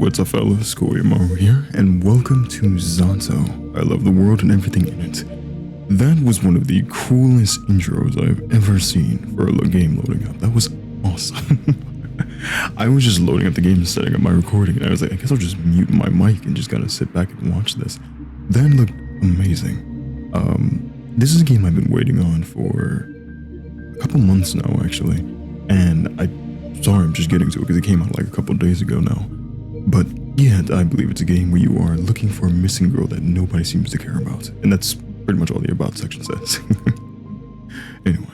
what's up fellas, Maru here, and welcome to Z.A.T.O. I love the world and everything in it. That was one of the coolest intros I've ever seen for a game loading up. That was awesome. I was just loading up the game and setting up my recording, and I was like, I guess I'll just mute my mic and just gotta sit back and watch this. That looked amazing. This is a game I've been waiting on for a couple months now, actually, and I'm just getting to it because it came out like a couple days ago now. But yet, I believe it's a game where you are looking for a missing girl that nobody seems to care about. And that's pretty much all the about section says. Anyway.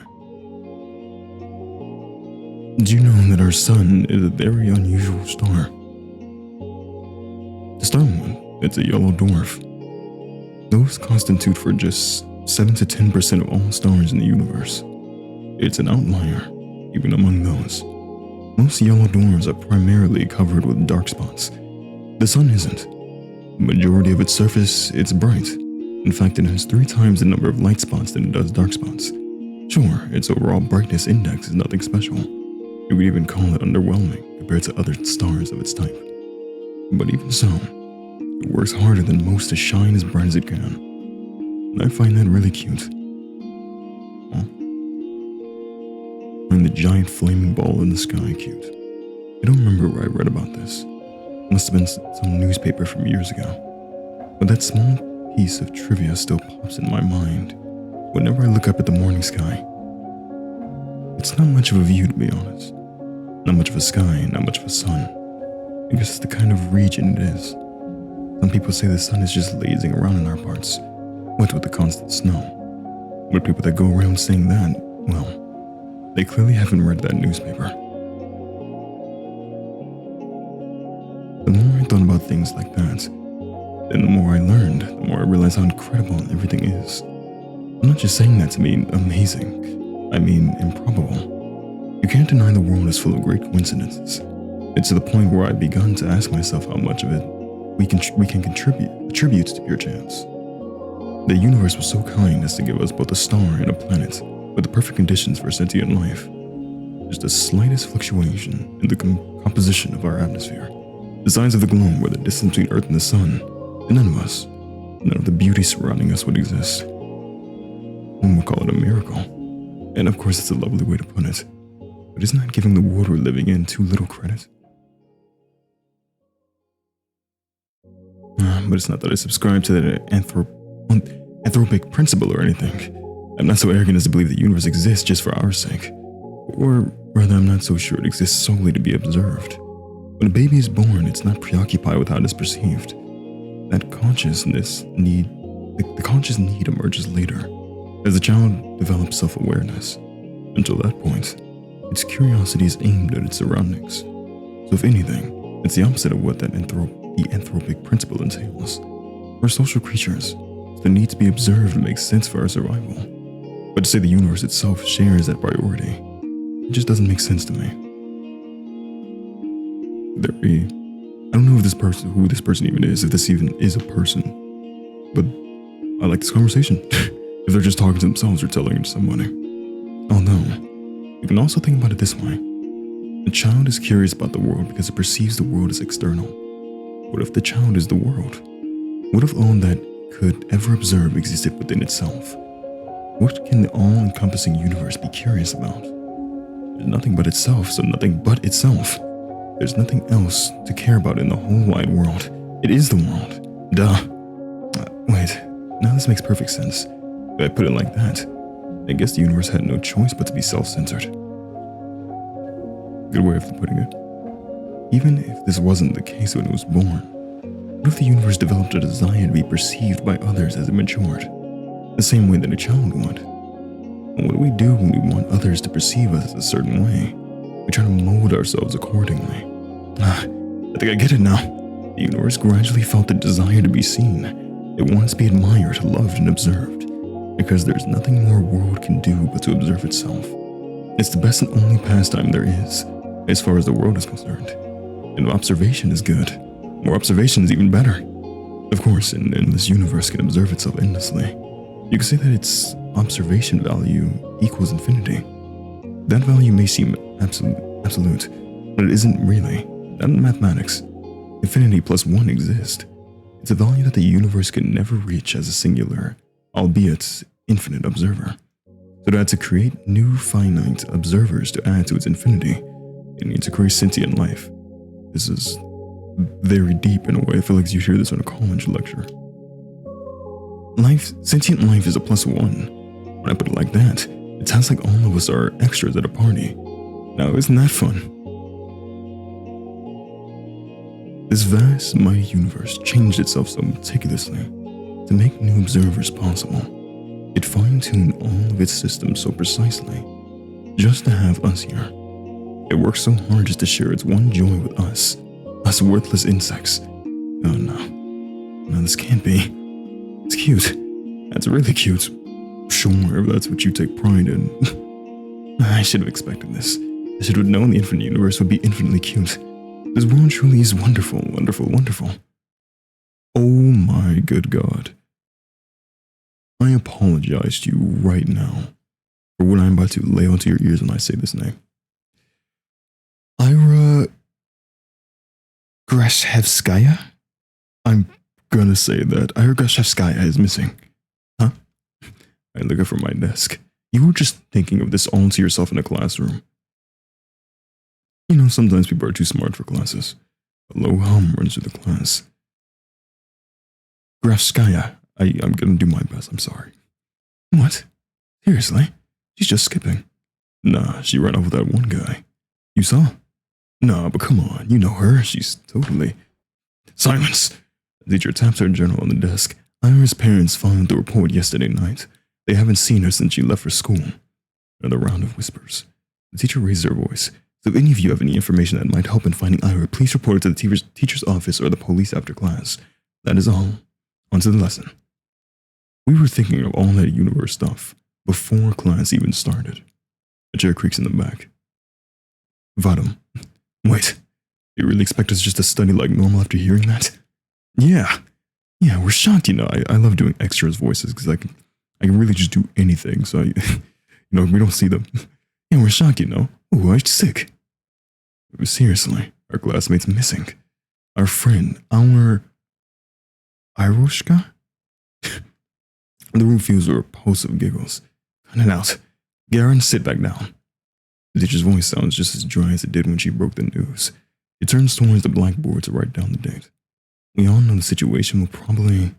Do you know that our sun is a very unusual star? To start with, it's a yellow dwarf. Those constitute for just 7 to 10% of all stars in the universe. It's an outlier, even among those. Most yellow dwarfs are primarily covered with dark spots. The sun isn't. The majority of its surface, it's bright. In fact, it has 3 times the number of light spots than it does dark spots. Sure, its overall brightness index is nothing special. You could even call it underwhelming compared to other stars of its type. But even so, it works harder than most to shine as bright as it can. And I find that really cute. And the giant flaming ball in the sky cute. I don't remember where I read about this. Must have been some newspaper from years ago. But that small piece of trivia still pops in my mind whenever I look up at the morning sky. It's not much of a view, to be honest. Not much of a sky, not much of a sun. I guess it's the kind of region it is. Some people say the sun is just lazing around in our parts, wet with the constant snow. But people that go around saying that, well, they clearly haven't read that newspaper. The more I thought about things like that, then the more I learned, the more I realized how incredible everything is. I'm not just saying that to mean amazing, I mean improbable. You can't deny the world is full of great coincidences. It's to the point where I've begun to ask myself how much of it we can attribute to pure chance. The universe was so kind as to give us both a star and a planet, with the perfect conditions for sentient life. Just the slightest fluctuation in the composition of our atmosphere, the size of the globe where the distance between Earth and the Sun, and none of us, none of the beauty surrounding us would exist. One would call it a miracle. And of course it's a lovely way to put it. But isn't that giving the world we're living in too little credit? But it's not that I subscribe to that anthropic principle or anything. I'm not so arrogant as to believe the universe exists just for our sake. Or rather, I'm not so sure it exists solely to be observed. When a baby is born, it's not preoccupied with how it is perceived. That consciousness need, the conscious need emerges later, as the child develops self-awareness. Until that point, its curiosity is aimed at its surroundings. So if anything, it's the opposite of what the anthropic principle entails. We're social creatures, so the need to be observed makes sense for our survival. But to say the universe itself shares that priority, it just doesn't make sense to me. I don't know if who this person even is, if this even is a person. But I like this conversation. If they're just talking to themselves or telling it to somebody. Although, you can also think about it this way. A child is curious about the world because it perceives the world as external. What if the child is the world? What if all that could ever observe existed within itself? What can the all-encompassing universe be curious about? There's nothing but itself, so nothing but itself. There's nothing else to care about in the whole wide world. It is the world. Duh. Wait, now this makes perfect sense. If I put it like that, I guess the universe had no choice but to be self-centered. Good way of putting it. Even if this wasn't the case when it was born, what if the universe developed a desire to be perceived by others as it matured? The same way that a child would. And what do we do when we want others to perceive us a certain way? We try to mold ourselves accordingly. I think I get it now. The universe gradually felt the desire to be seen. It wants to be admired, loved, and observed. Because there's nothing more a world can do but to observe itself. It's the best and only pastime there is, as far as the world is concerned. And observation is good. More observation is even better. Of course, an endless universe can observe itself endlessly. You can say that its observation value equals infinity. That value may seem absolute, but it isn't really. Not in mathematics. infinity plus one exist. It's a value that the universe could never reach as a singular, albeit infinite observer. So that to create new finite observers to add to its infinity, it needs to create sentient life. This is very deep in a way. I feel like you hear this in a college lecture. Sentient life is a plus one. When I put it like that, it sounds like all of us are extras at a party. Now, isn't that fun? This vast, mighty universe changed itself so meticulously to make new observers possible. It fine-tuned all of its systems so precisely, just to have us here. It worked so hard just to share its one joy with us worthless insects. Oh no, this can't be. It's cute. That's really cute. Sure, if that's what you take pride in. I should have expected this. I should have known the infinite universe would be infinitely cute. This world truly is wonderful, wonderful, wonderful. Oh my good God. I apologize to you right now for what I'm about to lay onto your ears when I say this name. Ira Grashevskaya? I'm gonna say that Ira Grashevskaya is missing. Huh? I look up from my desk. You were just thinking of this all to yourself in a classroom. You know, sometimes people are too smart for classes. A low hum runs through the class. Grafskaya, I'm gonna do my best, I'm sorry. What? Seriously? She's just skipping. Nah, she ran off with that one guy. You saw? Nah, but come on, you know her, she's totally... Silence! The teacher taps her journal on the desk. Ira's parents filed the report yesterday night. They haven't seen her since she left for school. Another round of whispers. The teacher raises her voice. So if any of you have any information that might help in finding Ira, please report it to the teacher's office or the police after class. That is all. On to the lesson. We were thinking of all that universe stuff before class even started. A chair creaks in the back. Vadam. Wait, you really expect us just to study like normal after hearing that? Yeah, we're shocked, you know. I love doing extras voices because I can really just do anything, so, we don't see them. Yeah, we're shocked, you know. Ooh, I'm sick. Seriously, our classmate's missing. Our friend, our Iroshka? The room fills with repulsive giggles. Cut it out. Garen, sit back down. The teacher's voice sounds just as dry as it did when she broke the news. She turns towards the blackboard to write down the date. We all know the situation will probably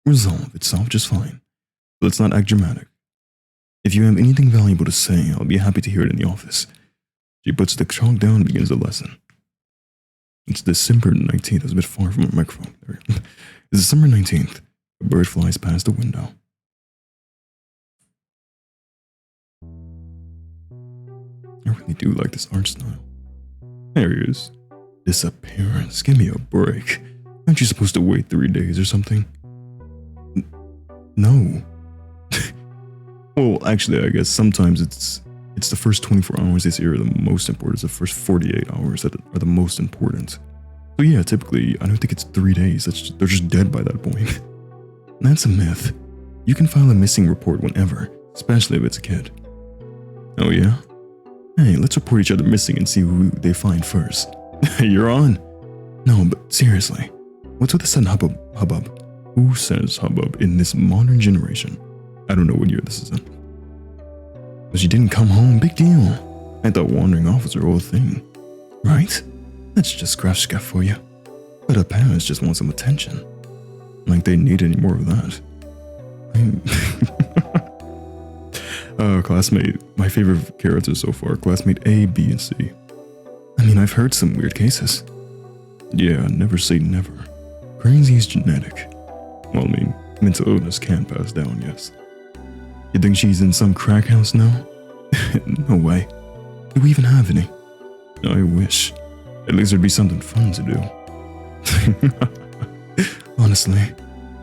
resolve itself just fine. But let's not act dramatic. If you have anything valuable to say, I'll be happy to hear it in the office. She puts the chalk down and begins the lesson. It's December 19th. That's a bit far from my microphone. It's December 19th. A bird flies past the window. I really do like this art style. There he is. Disappearance. Give me a break. Aren't you supposed to wait 3 days or something? No. Well, actually, I guess sometimes it's the first 24 hours this year are the most important. It's the first 48 hours that are the most important. So yeah, typically, I don't think it's 3 days. They're just dead by that point. That's a myth. You can file a missing report whenever, especially if it's a kid. Oh yeah? Hey, let's report each other missing and see who they find first. You're on. No, but seriously, what's with the sudden hubbub? Who says hubbub in this modern generation? I don't know what year this is in. But she didn't come home, big deal. I thought wandering off was her whole thing. Right? That's just Grafska for you. But her parents just want some attention. Like they need any more of that. Classmate, my favorite characters so far, classmate A, B, and C. I mean, I've heard some weird cases. Yeah, never say never. Crazy is genetic. Well, I mean, mental illness can pass down, yes. You think she's in some crack house now? No way. Do we even have any? I wish. At least there'd be something fun to do. Honestly.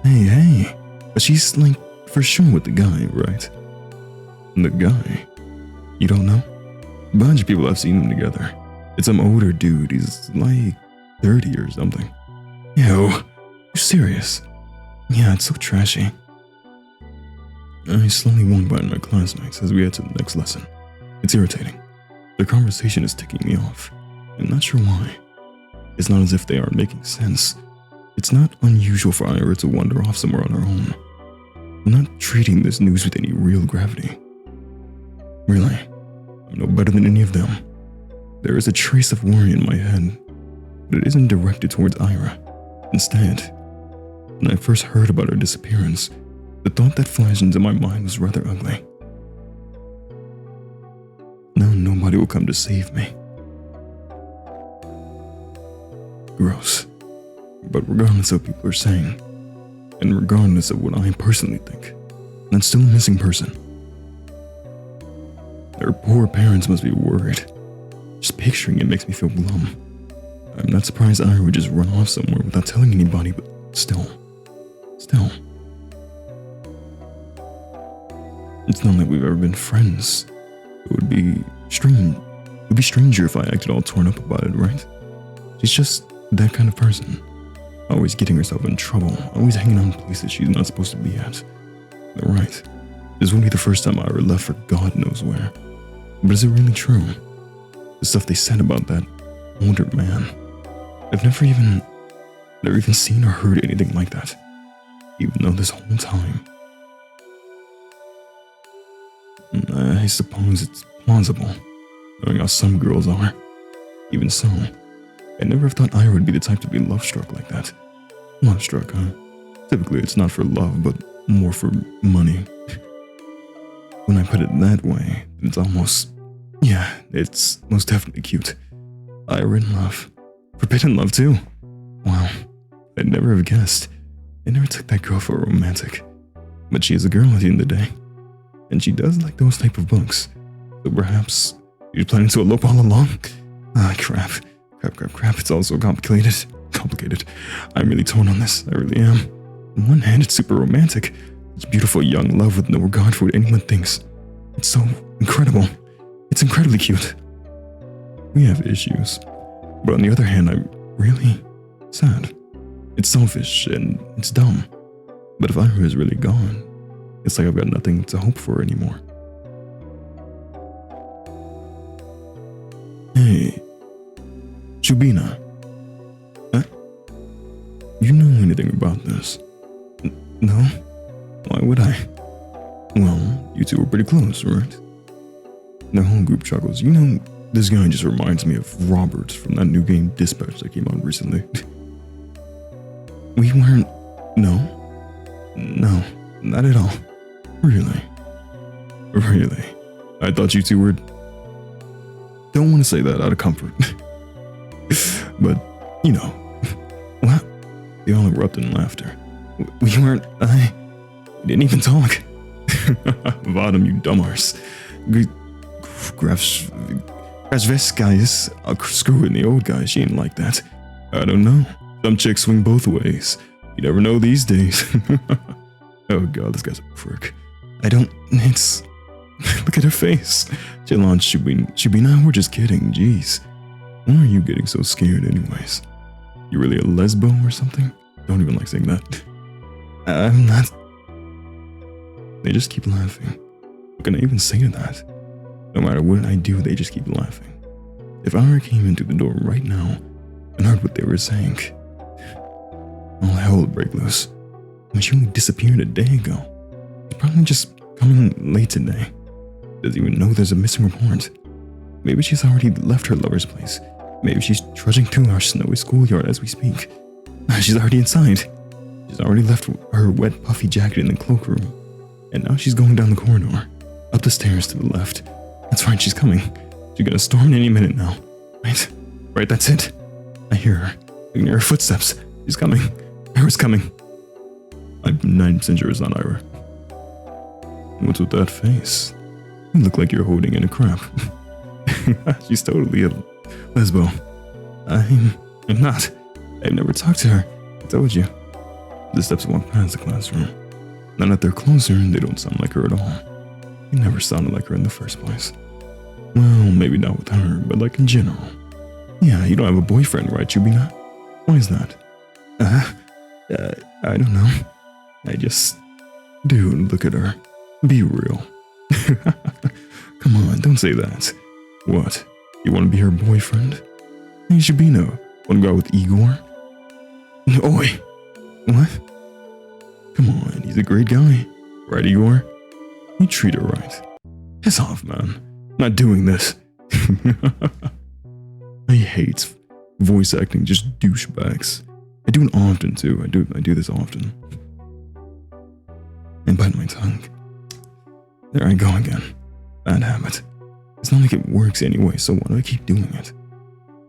Hey. But she's, like, for sure with the guy, right? The guy? You don't know? A bunch of people have seen them together. It's some older dude. He's, like, 30 or something. Ew. You're serious? Yeah, it's so trashy. I slowly walk by my classmates as we head to the next lesson. It's irritating. The conversation is ticking me off. I'm not sure why. It's not as if they aren't making sense. It's not unusual for Ira to wander off somewhere on her own. I'm not treating this news with any real gravity. Really, I'm no better than any of them. There is a trace of worry in my head, but it isn't directed towards Ira. Instead, when I first heard about her disappearance, the thought that flashed into my mind was rather ugly. Now nobody will come to save me. Gross. But regardless of what people are saying, and regardless of what I personally think, that's still a missing person. Her poor parents must be worried. Just picturing it makes me feel glum. I'm not surprised Ira would just run off somewhere without telling anybody, but still. It's not like we've ever been friends. It would be strange. It would be stranger if I acted all torn up about it, right? She's just that kind of person. Always getting herself in trouble, always hanging out in places she's not supposed to be at. They're right. This won't be the first time Ira left for God knows where. But is it really true? The stuff they said about that older man. I've never even seen or heard anything like that. Even though this whole time. I suppose it's plausible, knowing how some girls are. Even so, I never thought Ira would be the type to be love-struck like that. Love-struck, huh? Typically it's not for love, but more for money. When I put it that way, it's almost... yeah, it's most definitely cute. Ira in love. Forbidden love, too. Wow, I'd never have guessed. I never took that girl for a romantic. But she is a girl at the end of the day. And she does like those type of books. So perhaps you're planning to elope all along? Ah, crap. It's all so complicated. I'm really torn on this. I really am. On one hand, it's super romantic. It's beautiful young love with no regard for what anyone thinks. It's so incredible. It's incredibly cute. We have issues. But on the other hand, I'm really sad. It's selfish and it's dumb. But if Ira is really gone, it's like I've got nothing to hope for anymore. Hey, Shubina. You know anything about this? No? Why would I? Well, you two were pretty close, right? The whole group chuckles. You know, this guy just reminds me of Robert from that new game Dispatch that came out recently. We weren't... No, not at all. Really? I thought you two were... Don't want to say that out of comfort. But, you know. What? They all erupted in laughter. We weren't... We didn't even talk. Vadam, you dumb arse. Grafs guys. I'll screw it in the old guy. She ain't like that. I don't know. Some chicks swing both ways. You never know these days. Oh god, this guy's a prick. It's... Look at her face. Chill on, Shubina, we're just kidding, jeez. Why are you getting so scared anyways? You really a lesbo or something? Don't even like saying that. I'm not... They just keep laughing. What can I even say to that? No matter what I do, they just keep laughing. If Ira came into the door right now and heard what they were saying, all hell would break loose. I mean, she only disappeared a day ago. She's probably just coming late today. Doesn't even know there's a missing report. Maybe she's already left her lover's place. Maybe she's trudging through our snowy schoolyard as we speak. She's already inside. She's already left her wet puffy jacket in the cloakroom. And now she's going down the corridor, up the stairs to the left. That's right, she's coming. She's gonna storm in any minute now. Right, that's it. I hear her. I can hear her footsteps. She's coming. Ira's coming. I'm 90% sure it's not Ira. What's with that face? You look like you're holding in a crap. She's totally a lesbo. I'm not. I've never talked to her. I told you. The steps walk past the classroom. Now that they're closer, they don't sound like her at all. They never sounded like her in the first place. Well, maybe not with her, but like in general. Yeah, you don't have a boyfriend, right, Shubina? Why is that? I don't know. I just... Dude, look at her. Be real. Come on, don't say that. What? You want to be her boyfriend? Hey, Shubina, Wanna go out with Igor? Oi! What? Come on, he's a great guy. Right, Igor? You treat her right. Piss off, man. I'm not doing this. I hate voice acting just douchebags. I do it often too. I do this often. And bite my tongue. There I go again. Bad habit. It's not like it works anyway, so why do I keep doing it?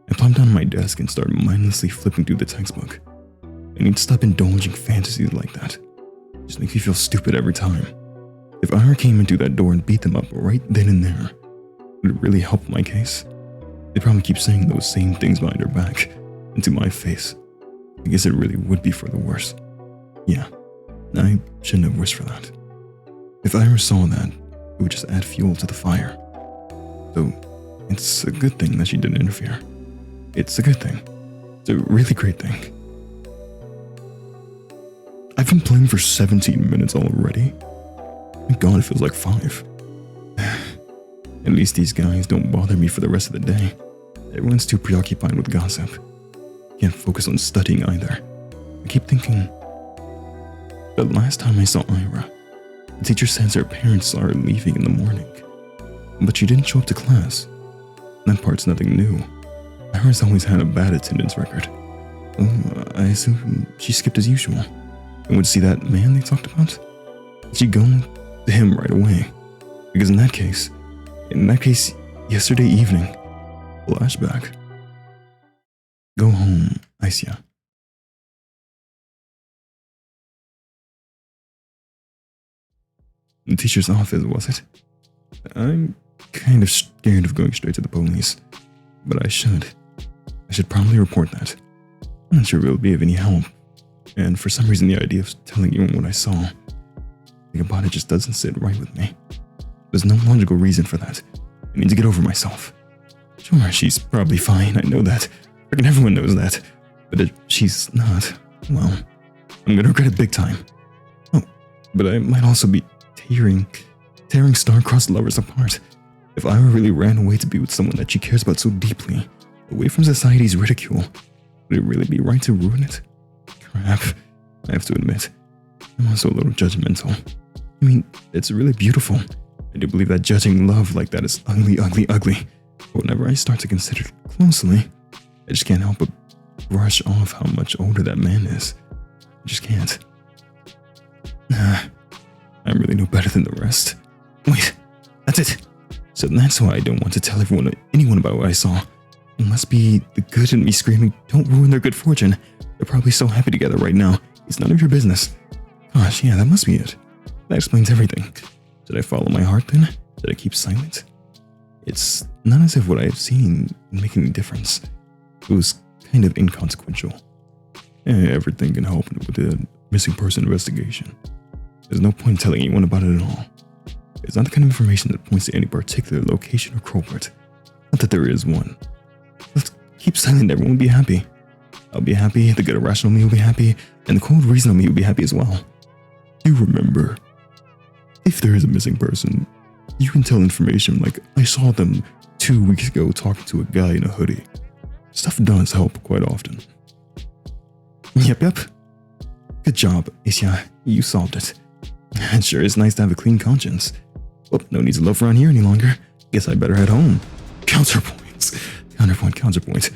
I plump down on my desk and start mindlessly flipping through the textbook. I need to stop indulging fantasies like that. It just makes me feel stupid every time. If Ira came into that door and beat them up right then and there, would it really help my case? They probably keep saying those same things behind her back, and to my face. I guess it really would be for the worse. Yeah, I shouldn't have wished for that. If Ira saw that, it would just add fuel to the fire. So, it's a good thing that she didn't interfere. It's a good thing. It's a really great thing. I've been playing for 17 minutes already. My god, it feels like 5. At least these guys don't bother me for the rest of the day. Everyone's too preoccupied with gossip. Can't focus on studying either. I keep thinking, the last time I saw Ira, the teacher says her parents are leaving in the morning. But she didn't show up to class. That part's nothing new. Ira's always had a bad attendance record. Oh, I assume she skipped as usual. And would see that man they talked about? She'd go to him right away. Because in that case, yesterday evening, flashback. Go home, Asya. The teacher's office, was it? I'm kind of scared of going straight to the police, but I should probably report that. I'm not sure it'll be of any help, and for some reason the idea of telling you what I saw, think about it, just doesn't sit right with me. There's no logical reason for that. I need to get over myself. Sure, she's probably fine, I know that. Freaking everyone knows that. But if she's not, well, I'm gonna regret it big time. Oh, but I might also be tearing star-crossed lovers apart. If Ira really ran away to be with someone that she cares about so deeply, away from society's ridicule, would it really be right to ruin it? Crap, I have to admit, I'm also a little judgmental. I mean, it's really beautiful. I do believe that judging love like that is ugly, ugly, ugly. But whenever I start to consider it closely, I just can't help but brush off how much older that man is. I just can't. I'm really no better than the rest. Wait, that's it. So that's why I don't want to tell anyone about what I saw. It must be the good in me screaming, don't ruin their good fortune. They're probably so happy together right now. It's none of your business. Gosh, yeah, that must be it. That explains everything. Did I follow my heart then? Did I keep silent? It's not as if what I've seen make any difference. It was kind of inconsequential. Everything can help with the missing person investigation. There's no point in telling anyone about it at all. It's not the kind of information that points to any particular location or culprit. Not that there is one. Let's keep silent, everyone will be happy. I'll be happy, the good irrational me will be happy, and the cold reasonable me will be happy as well. You remember, if there is a missing person, you can tell information like, I saw them 2 weeks ago talking to a guy in a hoodie. Stuff does help quite often. Yep. Good job, Asya. You solved it. It sure is nice to have a clean conscience. Well, no need to loaf around here any longer. Guess I better head home. Counterpoints. Counterpoint.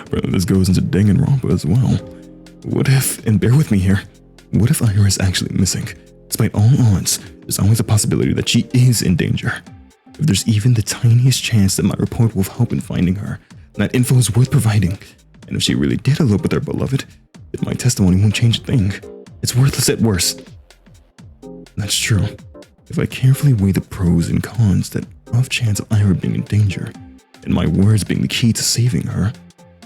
Brother, this goes into Danganronpa as well. What if, and bear with me here, what if Ira is actually missing? Despite all odds, there's always a possibility that she is in danger. If there's even the tiniest chance that my report will help in finding her, that info is worth providing. And if she really did elope with her beloved, then my testimony won't change a thing. It's worthless at worst. That's true. If I carefully weigh the pros and cons, that off chance of Ira being in danger, and my words being the key to saving her,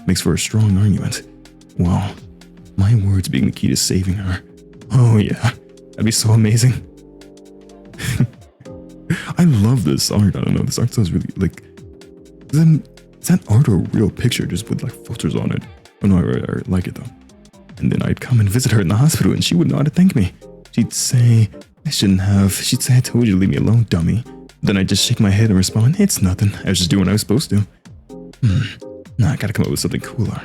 makes for a strong argument. Wow, my words being the key to saving her. Oh yeah, that'd be so amazing. I love this art. I don't know, this art sounds really, like, is that art or a real picture just with like filters on it? Oh no, I like it though. And then I'd come and visit her in the hospital and she wouldn't know how to thank me. She'd say, I shouldn't have. She'd say, I told you to leave me alone, dummy. Then I'd just shake my head and respond, it's nothing. I was just doing what I was supposed to. No, I gotta come up with something cooler.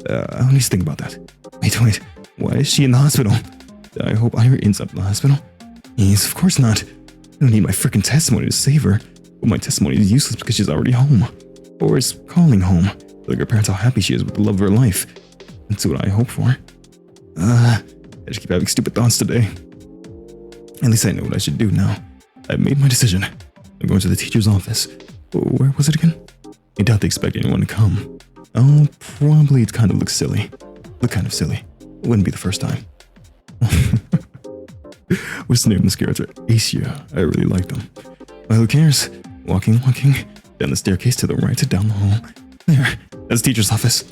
I need to think about that. Wait. Why is she in the hospital? I hope Ira ends up in the hospital. Yes, of course not. I don't need my freaking testimony to save her. But my testimony is useless because she's already home. Or is calling home. Telling her parents how happy she is with the love of her life. That's what I hope for. I just keep having stupid thoughts today. At least I know what I should do now. I've made my decision. I'm going to the teacher's office. Where was it again? I doubt they expect anyone to come. Oh, probably it kind of looks silly. Look kind of silly. It wouldn't be the first time. What's the name of this character? Asya. I really like them. Well, who cares? Walking. Down the staircase to the right, down the hall. There. That's the teacher's office.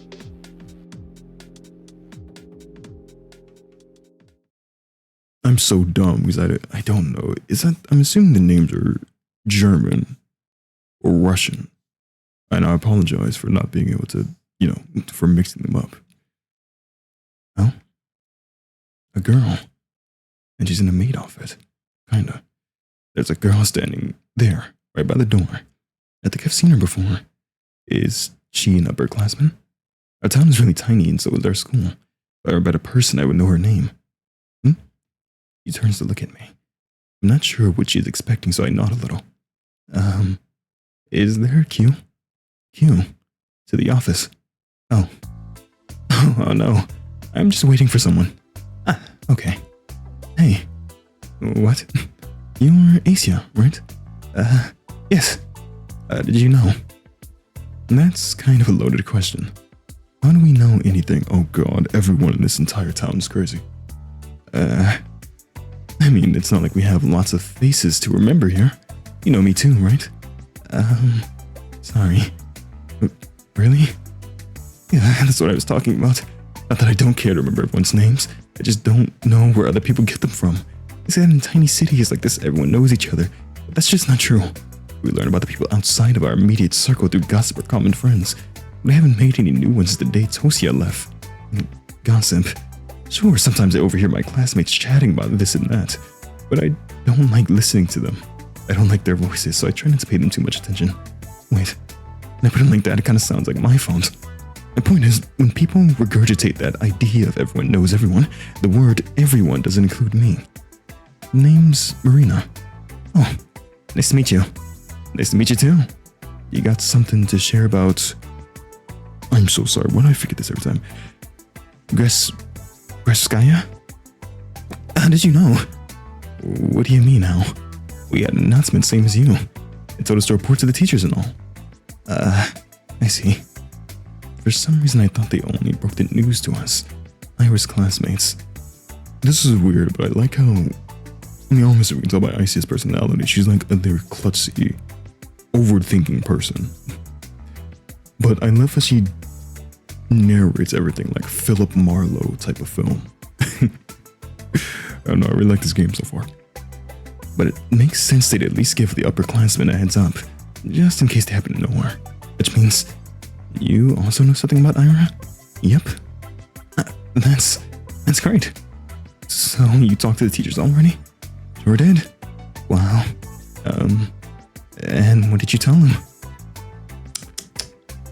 I'm so dumb because I don't know. I'm assuming the names are German or Russian. And I apologize for not being able to, for mixing them up. Oh? A girl. And she's in a maid outfit. Kinda. There's a girl standing there, right by the door. I think I've seen her before. Is she an upperclassman? Our town is really tiny and so is our school. If I were a better person, I would know her name. She turns to look at me. I'm not sure what she's expecting, so I nod a little. Is there a queue? Queue? To the office. Oh. Oh no. I'm just waiting for someone. Okay. Hey. What? You're Asya, right? Yes. Did you know? That's kind of a loaded question. How do we know anything? Oh god, everyone in this entire town is crazy. I mean, it's not like we have lots of faces to remember here. You know me too, right? Sorry. Really? Yeah, that's what I was talking about. Not that I don't care to remember everyone's names. I just don't know where other people get them from. They say that in tiny cities like this, everyone knows each other. But that's just not true. We learn about the people outside of our immediate circle through gossip or common friends. But I haven't made any new ones since the day Tosia left. Gossip. Sure, sometimes I overhear my classmates chatting about this and that, but I don't like listening to them. I don't like their voices, so I try not to pay them too much attention. Wait, when I put it like that, it kind of sounds like my fault. My point is, when people regurgitate that idea of everyone knows everyone, the word everyone doesn't include me. Name's Marina. Oh, nice to meet you. Nice to meet you too. You got something to share about... I'm so sorry, why do I forget this every time? Greskaya? How did you know? What do you mean how? We had an announcement same as you. It told us to report to the teachers and all. I see. For some reason I thought they only broke the news to us. Ira's classmates. This is weird, but I like how... In the office we can tell by Asya's personality, she's like a very klutzy, overthinking person. But I love how she narrates everything like Philip Marlowe type of film. I don't know, I really like this game so far. But it makes sense they'd at least give the upperclassmen a heads up, just in case they happen to know her. Which means, you also know something about Ira? Yep. That's great. So, you talked to the teachers already? Sure did. Wow. And what did you tell them?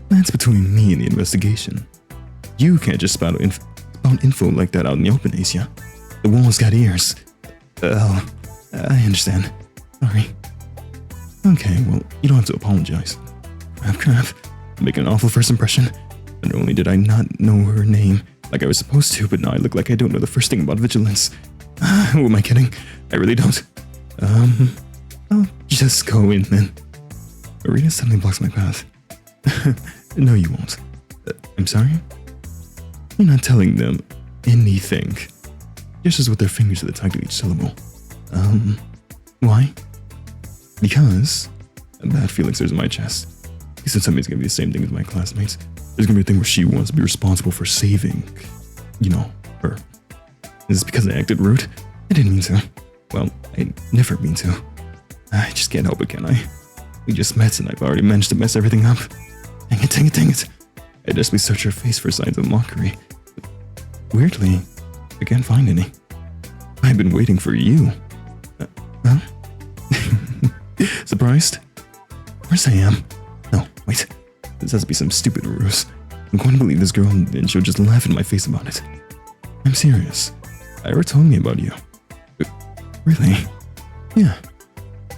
That's between me and the investigation. You can't just spout info like that out in the open, Asya. The wall's got ears. Oh, I understand. Sorry. Okay, well, you don't have to apologize. Crap. I'm making an awful first impression. Not only did I not know her name like I was supposed to, but now I look like I don't know the first thing about vigilance. Who am I kidding? I really don't. I'll just go in then. Marina suddenly blocks my path. No, you won't. I'm sorry? You're not telling them anything. Gestures with their fingers at the time to each syllable. Why? Because a bad feeling stirs in my chest. He said somebody's gonna be the same thing as my classmates. There's gonna be a thing where she wants to be responsible for saving, her. Is this because I acted rude? I didn't mean to. Well, I never mean to. I just can't help it, can I? We just met and I've already managed to mess everything up. Dang it. I desperately search her face for signs of mockery. But weirdly, I can't find any. I've been waiting for you. Huh? Surprised? Of course I am. No, wait. This has to be some stupid ruse. I'm going to believe this girl and she'll just laugh in my face about it. I'm serious. Ira told me about you. Really? Yeah.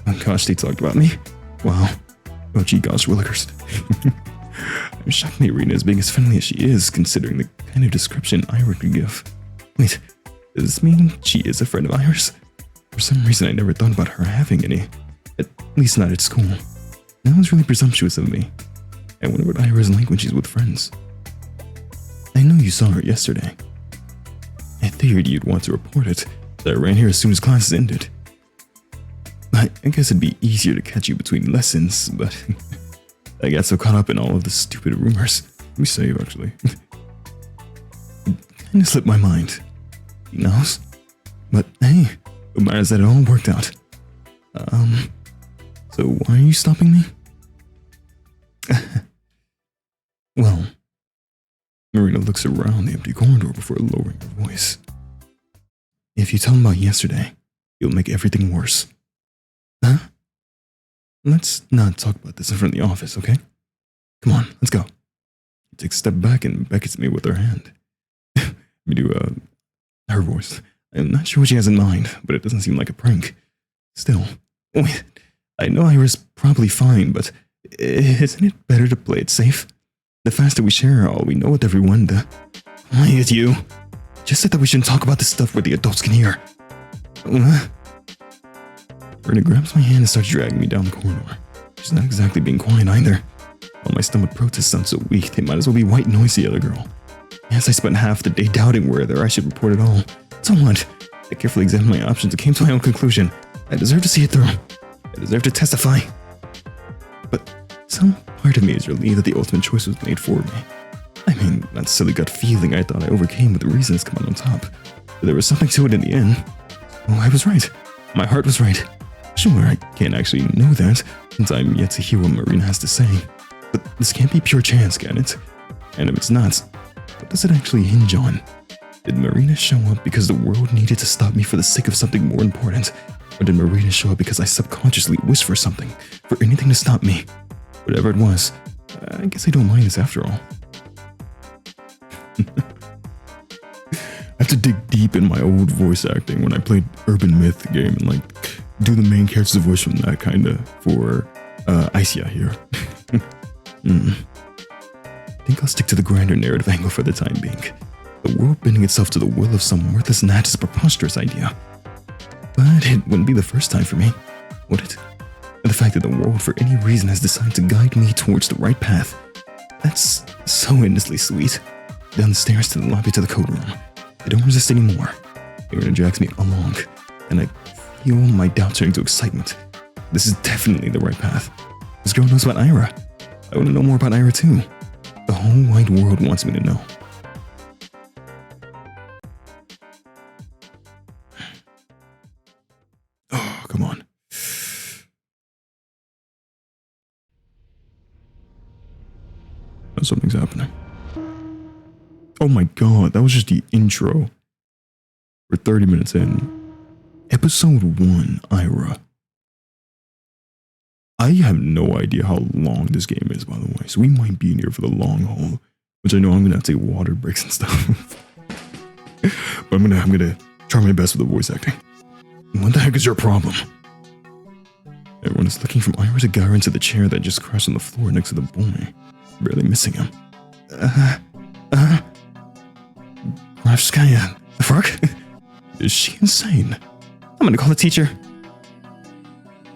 Oh gosh, they talked about me. Wow. Oh gee gosh, Willikers. I'm shocked Marina is being as friendly as she is, considering the kind of description Ira could give. Wait, does this mean she is a friend of Ira's? For some reason I never thought about her having any. At least not at school. That was really presumptuous of me. I wonder what Ira's like when she's with friends. I know you saw her yesterday. I figured you'd want to report it, so I ran here as soon as classes ended. I guess it'd be easier to catch you between lessons, but I got so caught up in all of the stupid rumors. Let me save, actually. It kinda slipped my mind. He knows. But hey, what matters that it all worked out. So why are you stopping me? Well, Marina looks around the empty corridor before lowering her voice. If you tell him about yesterday, you'll make everything worse. Huh? Let's not talk about this in front of the office, okay? Come on, let's go. She takes a step back and beckons me with her hand. Let me do, her voice. I'm not sure what she has in mind, but it doesn't seem like a prank. Still, wait, I know Ira's probably fine, but isn't it better to play it safe? The faster we share all we know with everyone, the... Quiet, you. Just said that we shouldn't talk about this stuff where the adults can hear. Marina grabs my hand and starts dragging me down the corridor. She's not exactly being quiet either. While my stomach protests sound so weak, they might as well be white noise the other girl. Yes, I spent half the day doubting whether I should report it all. So what? I carefully examined my options and came to my own conclusion. I deserve to see it through. I deserve to testify. But some part of me is relieved that the ultimate choice was made for me. I mean, that silly gut feeling I thought I overcame with the reasons coming on top. But there was something to it in the end. Oh, I was right. My heart was right. Sure, I can't actually know that, since I'm yet to hear what Marina has to say. But this can't be pure chance, can it? And if it's not, what does it actually hinge on? Did Marina show up because the world needed to stop me for the sake of something more important? Or did Marina show up because I subconsciously wished for something, for anything to stop me? Whatever it was, I guess I don't mind this after all. I have to dig deep in my old voice acting when I played Urban Myth game and do the main character's voice from that kinda for Asya here. I think I'll stick to the grander narrative angle for the time being. The world bending itself to the will of some worthless gnat is a preposterous idea. But it wouldn't be the first time for me, would it? And the fact that the world for any reason has decided to guide me towards the right path. That's so endlessly sweet. Down the stairs to the lobby to the code room. I don't resist anymore. Marina drags me along, and I feel my doubt turning to excitement. This is definitely the right path. This girl knows about Ira. I want to know more about Ira too. The whole wide world wants me to know. Oh, come on. Something's happening. Oh my god, that was just the intro. We're 30 minutes in. Episode 1, Ira. I have no idea how long this game is, by the way, so we might be in here for the long haul, which I know I'm gonna have to take water breaks and stuff. But I'm gonna try my best with the voice acting. What the heck is your problem? Everyone is looking from Ira to Gara into the chair that just crashed on the floor next to the boy, barely missing him. Ravskaya, the fuck? Is she insane? I'm gonna call the teacher.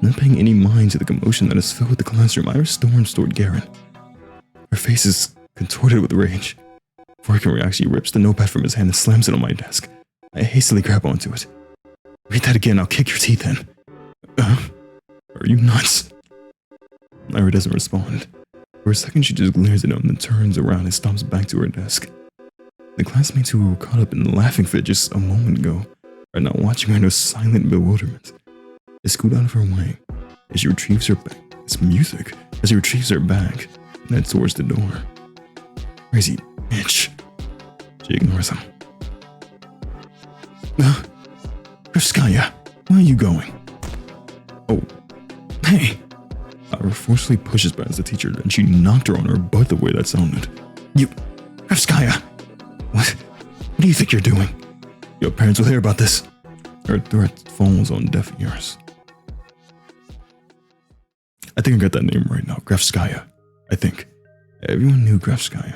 Not paying any mind to the commotion that has filled the classroom, Ira storms toward Garen. Her face is contorted with rage. Before I can react, she rips the notepad from his hand and slams it on my desk. I hastily grab onto it. Read that again, I'll kick your teeth in. Are you nuts? Ira doesn't respond. For a second, she just glares at him, then turns around and stomps back to her desk. The classmates who were caught up in the laughing fit just a moment ago are now watching her in a silent bewilderment. They scoot out of her way as she retrieves her bag. It's music. As she retrieves her bag and heads towards the door. Crazy bitch. She ignores him. Krivskaya, where are you going? Oh, hey. or forcefully pushes past the teacher, and she knocked her on her butt the way that sounded. You, Grafskaya! What do you think you're doing? Your parents will hear about this. Her threat falls on deaf ears. I think I got that name right now, Grafskaya. I think. Everyone knew Grafskaya.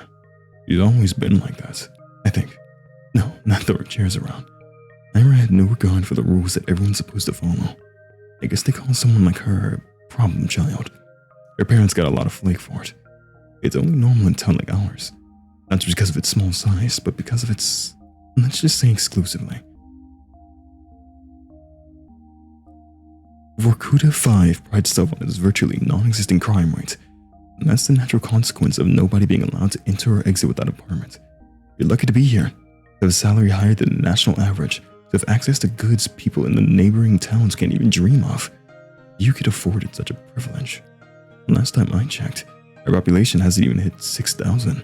She's always been like that, I think. No, not throwing chairs around. Ira had no regard for the rules that everyone's supposed to follow. I guess they call someone like her a problem child. Her parents got a lot of flake for it. It's only normal in a town like ours. Not just because of its small size, but because of its, let's just say exclusively. Vorkuta 5 prides itself on its virtually non-existent crime rate, and that's the natural consequence of nobody being allowed to enter or exit without a permit. You're lucky to be here, to have a salary higher than the national average, to have access to goods people in the neighboring towns can't even dream of. You could afford it, such a privilege. Last time I checked, our population hasn't even hit 6,000.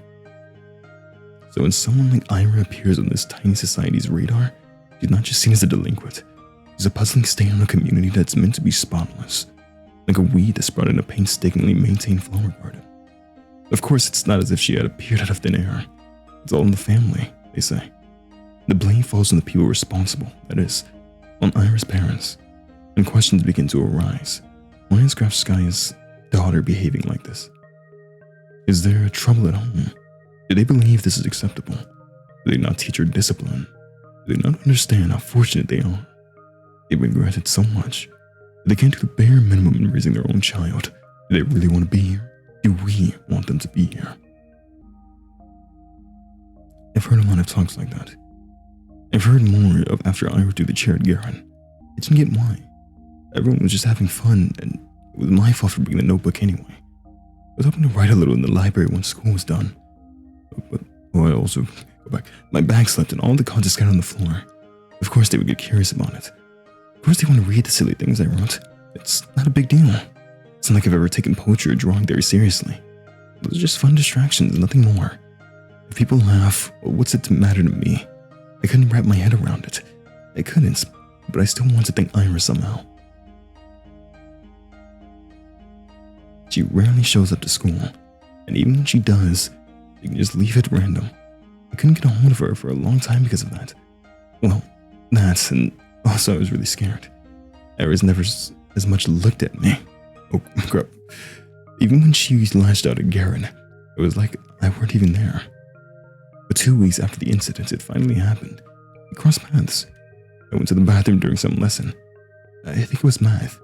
So when someone like Ira appears on this tiny society's radar, she's not just seen as a delinquent. She's a puzzling stain on a community that's meant to be spotless, like a weed that's brought in a painstakingly maintained flower garden. Of course, it's not as if she had appeared out of thin air. It's all in the family, they say. The blame falls on the people responsible, that is, on Ira's parents, and questions begin to arise. Why is Grafskaya's daughter behaving like this? Is there trouble at home? Do they believe this is acceptable? Do they not teach her discipline? Do they not understand how fortunate they are? They regret it so much. They can't do the bare minimum in raising their own child. Do they really want to be here? Do we want them to be here? I've heard a lot of talks like that. I've heard more of after Ira threw the chair at Garen. I didn't get why. Everyone was just having fun, and it was my fault for bringing the notebook anyway. I was hoping to write a little in the library once school was done. But I also go back. My bag slipped and all the cards scattered on the floor. Of course they would get curious about it. Of course they want to read the silly things I wrote. It's not a big deal. It's not like I've ever taken poetry or drawing very seriously. Those are just fun distractions, nothing more. If people laugh, what's it to matter to me? I couldn't wrap my head around it. I couldn't, but I still want to thank Ira somehow. She rarely shows up to school, and even when she does, she can just leave at random. I couldn't get a hold of her for a long time because of that. Well, that, and also I was really scared. Ira's never as much looked at me. Oh, crap. Even when she lashed out at Garen, it was like I weren't even there. But 2 weeks after the incident, it finally happened. We crossed paths. I went to the bathroom during some lesson. I think it was math.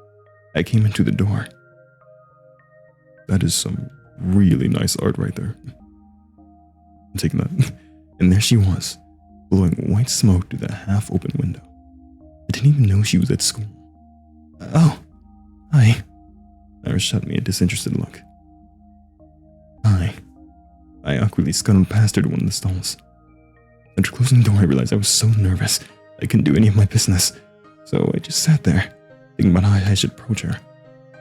I came in through the door. That is some really nice art right there. I'm taking that. And there she was, blowing white smoke through the half-open window. I didn't even know she was at school. Oh, hi. Ira shot me a disinterested look. Hi. I awkwardly scuttled past her to one of the stalls. After closing the door, I realized I was so nervous I couldn't do any of my business. So I just sat there, thinking about how I should approach her.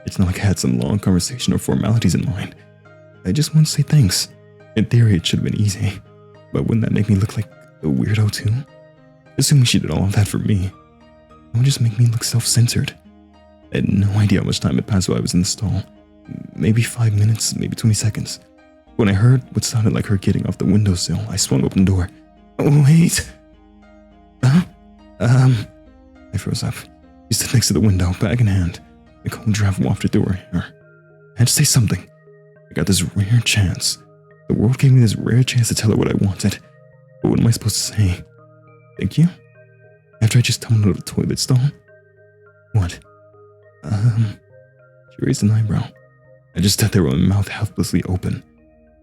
It's not like I had some long conversation or formalities in mind. I just wanted to say thanks. In theory, it should have been easy. But wouldn't that make me look like a weirdo too? Assuming she did all of that for me, it would just make me look self-centered. I had no idea how much time had passed while I was in the stall. Maybe 5 minutes, maybe 20 seconds. When I heard what sounded like her getting off the windowsill, I swung open the door. Oh, wait. I froze up. She stood next to the window, bag in hand. The cold draft wafted through her hair. I had to say something. I got this rare chance. The world gave me this rare chance to tell her what I wanted. But what am I supposed to say? Thank you? After I just tumbled out of the toilet stall? What? She raised an eyebrow. I just sat there with my mouth helplessly open.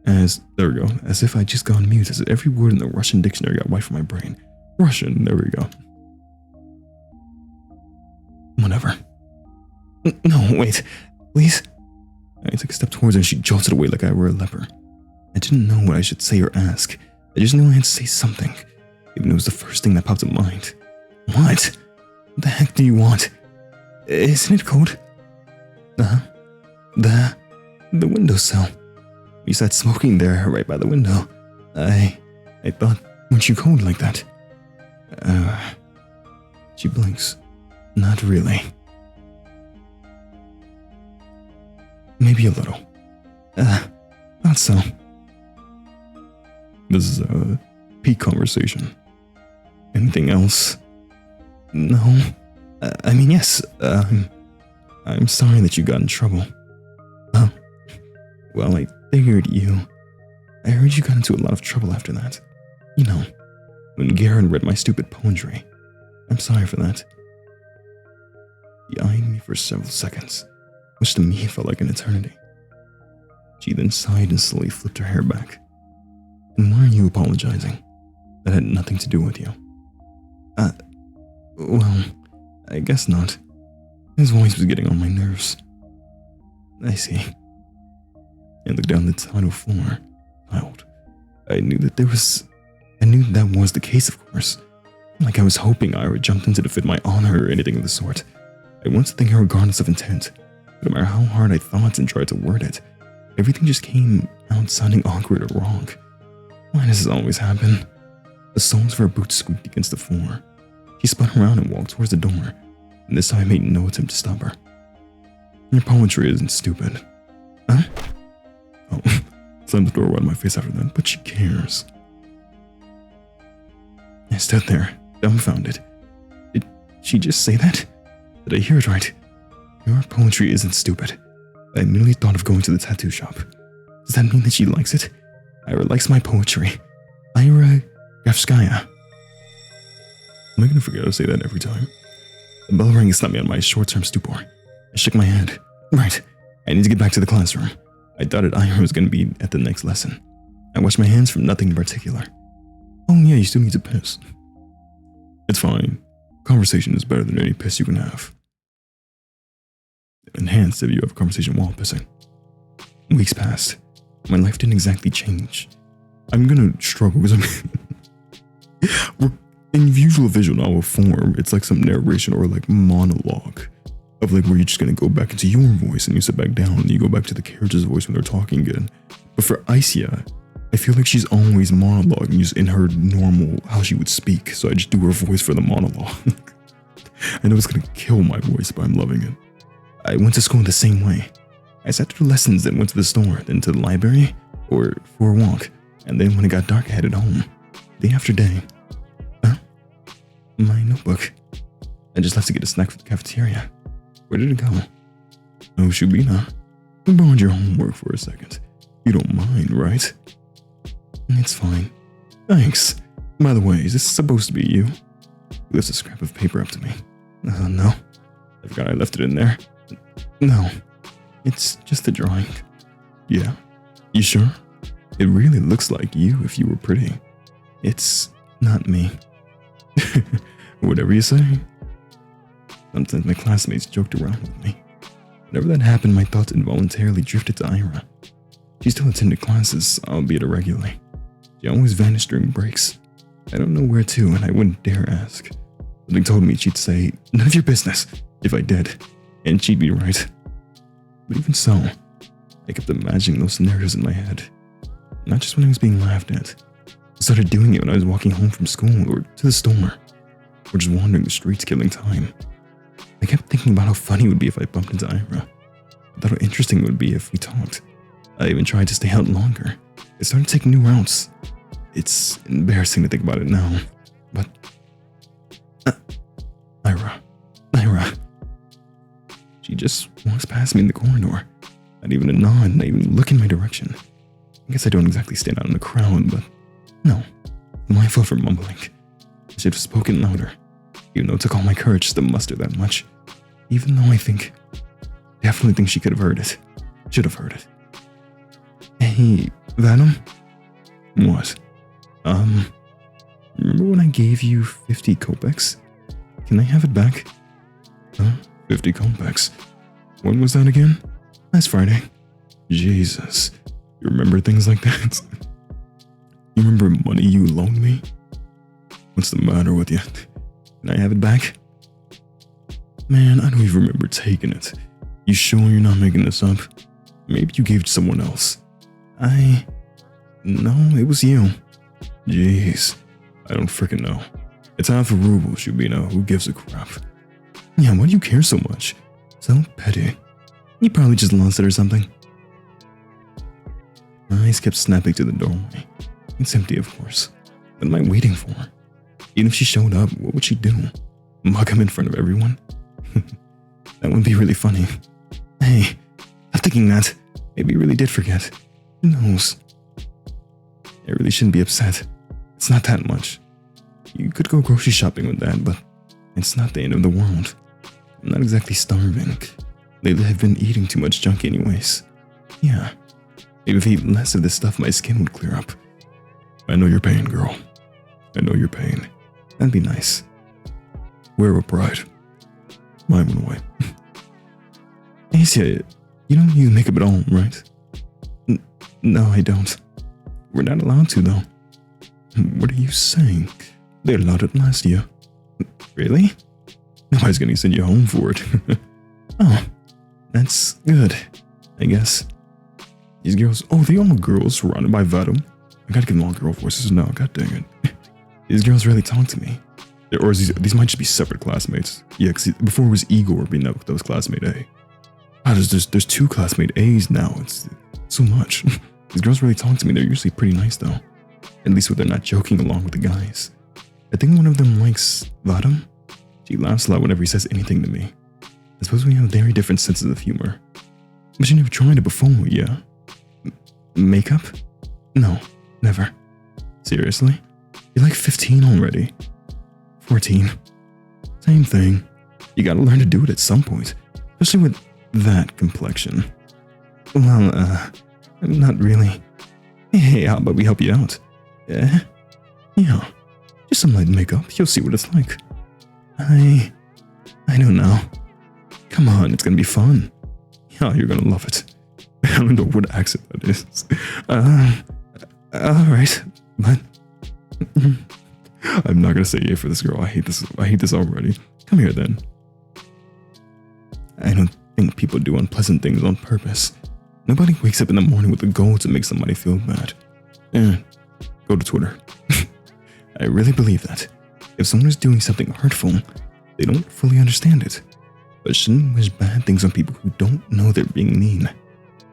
There we go, as if I'd just gone mute, as if every word in the Russian dictionary got wiped from my brain. Russian, there we go. Whatever. No, wait, please? I took a step towards her and she jolted away like I were a leper. I didn't know what I should say or ask. I just knew I had to say something, even it was the first thing that popped in mind. What? What the heck do you want? Isn't it cold? The windowsill. You sat smoking there right by the window. I thought, weren't you cold like that? She blinks. Not really. Maybe maybe a little. Not so. This is a peak conversation. Anything else? No. I mean, yes. I'm sorry that you got in trouble. Oh. Well, I figured you... I heard you got into a lot of trouble after that. You know, when Garen read my stupid poetry. I'm sorry for that. She eyed me for several seconds, which to me felt like an eternity. She then sighed and slowly flipped her hair back. And why are you apologizing? That had nothing to do with you. Well, I guess not. His voice was getting on my nerves. I see. I looked down the tile floor, tiled. I knew that was the case, of course. Like I was hoping Ira jumped in to defend my honor or anything of the sort. I wanted to thank her regardless of intent, but no matter how hard I thought and tried to word it, everything just came out sounding awkward or wrong. Why does this always happen? The soles of her boots squeaked against the floor. She spun around and walked towards the door, and this time I made no attempt to stop her. Your poetry isn't stupid. Huh? Oh, slammed the door right in my face after that, but she cares. I stood there, dumbfounded. Did she just say that? Did I hear it right? Your poetry isn't stupid. I merely thought of going to the tattoo shop. Does that mean that she likes it? Ira likes my poetry. Ira Gafskaya. Am I gonna forget to say that every time? The bell rang and snapped me out of my short-term stupor. I shook my head. Right, I need to get back to the classroom. I doubted Ira was gonna be at the next lesson. I washed my hands from nothing in particular. Oh yeah, you still need to piss. It's fine. Conversation is better than any piss you can have. Enhanced if you have a conversation while pissing. Weeks passed. My life didn't exactly change. I'm gonna struggle because in usual visual novel form, it's like some narration or like monologue of like where you're just gonna go back into your voice and you sit back down and you go back to the character's voice when they're talking again. But for Asya, I feel like she's always monologuing just in her normal, how she would speak. So I just do her voice for the monologue. I know it's gonna kill my voice, but I'm loving it. I went to school the same way. I sat through lessons, then went to the store, then to the library, or for a walk. And then when it got dark, I headed home. Day after day. Huh? My notebook. I just left to get a snack from the cafeteria. Where did it go? Oh, Shubina. I borrowed your homework for a second. You don't mind, right? It's fine. Thanks. By the way, is this supposed to be you? He lifts a scrap of paper up to me. No. I forgot I left it in there. No. It's just a drawing. Yeah? You sure? It really looks like you if you were pretty. It's not me. Whatever you say. Sometimes my classmates joked around with me. Whenever that happened, my thoughts involuntarily drifted to Ira. She still attended classes, albeit irregularly. She always vanished during breaks. I don't know where to, and I wouldn't dare ask. Something told me she'd say, none of your business, if I did, and she'd be right. But even so, I kept imagining those scenarios in my head. Not just when I was being laughed at. I started doing it when I was walking home from school, or to the store, or just wandering the streets killing time. I kept thinking about how funny it would be if I bumped into Ira. I thought how interesting it would be if we talked. I even tried to stay out longer. I started taking new routes. It's embarrassing to think about it now, but... Ira. She just walks past me in the corridor. Not even a nod, not even look in my direction. I guess I don't exactly stand out in the crowd, but no. My fault for mumbling. I should have spoken louder, even though it took all my courage to muster that much. Even though I definitely think she could have heard it. Should have heard it. Hey, Venom? What? Remember when I gave you 50 kopecks? Can I have it back? Huh? 50 kopecks? When was that again? Last Friday. Jesus. You remember things like that? You remember money you loaned me? What's the matter with you? Can I have it back? Man, I don't even remember taking it. You sure you're not making this up? Maybe you gave it to someone else. No, it was you. Jeez, I don't frickin' know. It's half a ruble, Shubina. Who gives a crap? Yeah, why do you care so much? So petty. You probably just lost it or something. My eyes kept snapping to the doorway. It's empty, of course. What am I waiting for? Even if she showed up, what would she do? Mug him in front of everyone? That would be really funny. Hey, I'm thinking that. Maybe he really did forget. Who knows? I really shouldn't be upset. It's not that much. You could go grocery shopping with that, but it's not the end of the world. I'm not exactly starving. Lately I've been eating too much junk anyways. Yeah, maybe if I eat less of this stuff, my skin would clear up. I know your pain, girl. I know your pain. That'd be nice. Wear a pride. Mine went away. Asya, you don't use makeup at all, right? No, I don't. We're not allowed to, though. What are you saying? They allowed it last year. Really? Nobody's gonna send you home for it. Oh, that's good, I guess. These girls, oh, they all girls surrounded by Z.A.T.O. I gotta give them all girl voices now, god dang it. These girls really talk to me. Or these might just be separate classmates. Yeah, because before it was Igor being that was classmate A. Ah, there's two classmate A's now. It's so much. These girls really talk to me. They're usually pretty nice though. At least when they're not joking along with the guys. I think one of them likes Z.A.T.O. She laughs a lot whenever he says anything to me. I suppose we have very different senses of humor. But you never tried it before, yeah? Makeup? No, never. Seriously? You're like 15 already. 14. Same thing. You gotta learn to do it at some point. Especially with that complexion. Well, not really. Hey, how about we help you out? Yeah? Yeah. Just some light makeup. You'll see what it's like. I don't know. Come on, it's gonna be fun. Yeah, you're gonna love it. I don't know what accent that is. Alright, but I'm not gonna say yay for this girl. I hate this already. Come here then. I don't think people do unpleasant things on purpose. Nobody wakes up in the morning with a goal to make somebody feel bad. Go to Twitter. I really believe that. If someone is doing something hurtful, they don't fully understand it. But I shouldn't wish bad things on people who don't know they're being mean.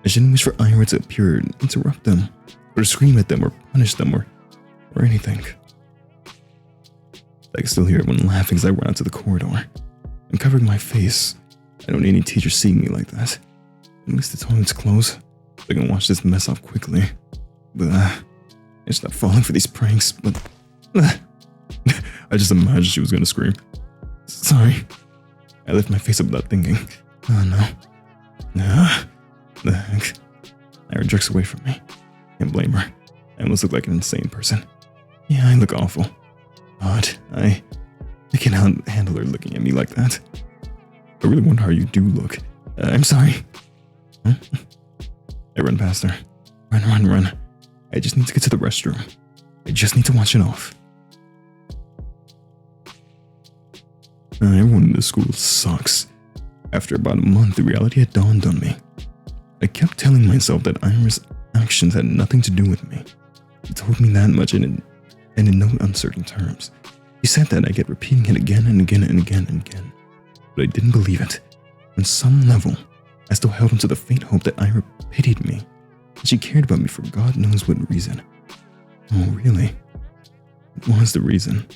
I shouldn't wish for Ira to appear and interrupt them, or to scream at them, or punish them, or anything. I can still hear everyone laughing as I run out to the corridor. I'm covering my face. I don't need any teachers seeing me like that. At least the toilet's closed, so I can wash this mess off quickly. But I stopped falling for these pranks, but I just imagined she was gonna scream. Sorry. I lift my face up without thinking. Oh no. The heck? Ira jerks away from me. Can't blame her. I almost look like an insane person. Yeah, I look awful. But I cannot handle her looking at me like that. I really wonder how you do look. I'm sorry. Huh? I run past her. Run. I just need to get to the restroom. I just need to wash it off. Everyone in this school sucks. After about a month, the reality had dawned on me. I kept telling myself that Ira's actions had nothing to do with me. He told me that much and in no uncertain terms. He said that. I kept repeating it again and again and again and again. But I didn't believe it. On some level, I still held on to the faint hope that Ira pitied me. That she cared about me for God knows what reason. Oh, really? What was the reason?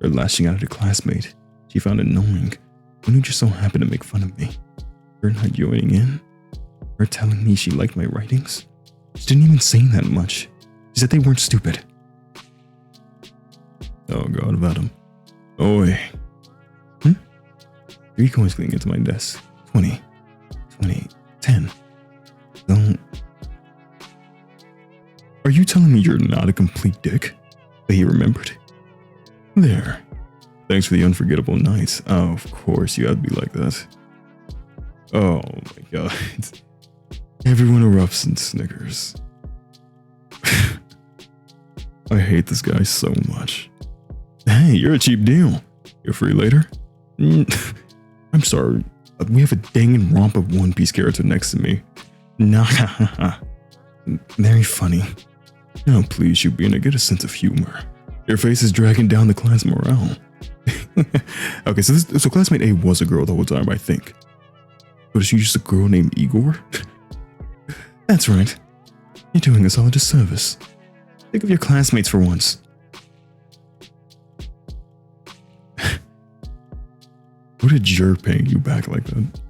Her lashing out at a classmate she found annoying, one who just so happened to make fun of me. Her not joining in. Her telling me she liked my writings. She didn't even say that much. She said they weren't stupid. Oh God, Z.A.T.O. Oi. 3 coins clicking into my desk. 20. 10. Don't. Are you telling me you're not a complete dick? But he remembered? There. Thanks for the unforgettable night. Oh, of course, you had to be like that. Oh my God. Everyone erupts and snickers. I hate this guy so much. Hey, you're a cheap deal. You're free later? I'm sorry. We have a dangin' romp of One Piece character next to me. Nah. Very funny. Now please, Shubina, get a sense of humor. Your face is dragging down the class morale. Okay, so classmate A was a girl the whole time, I think. But is she just a girl named Igor? That's right. You're doing us all a disservice. Think of your classmates for once. What a jerk paying you back like that.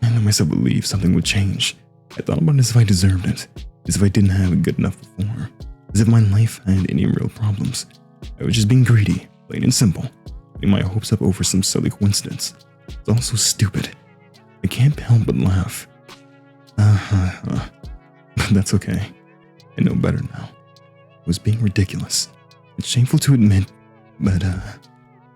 I let myself believe something would change. I thought about it as if I deserved it, as if I didn't have it good enough before, as if my life had any real problems. I was just being greedy, plain and simple, getting my hopes up over some silly coincidence. It's all so stupid. I can't help but laugh. But that's okay. I know better now. It was being ridiculous. It's shameful to admit, but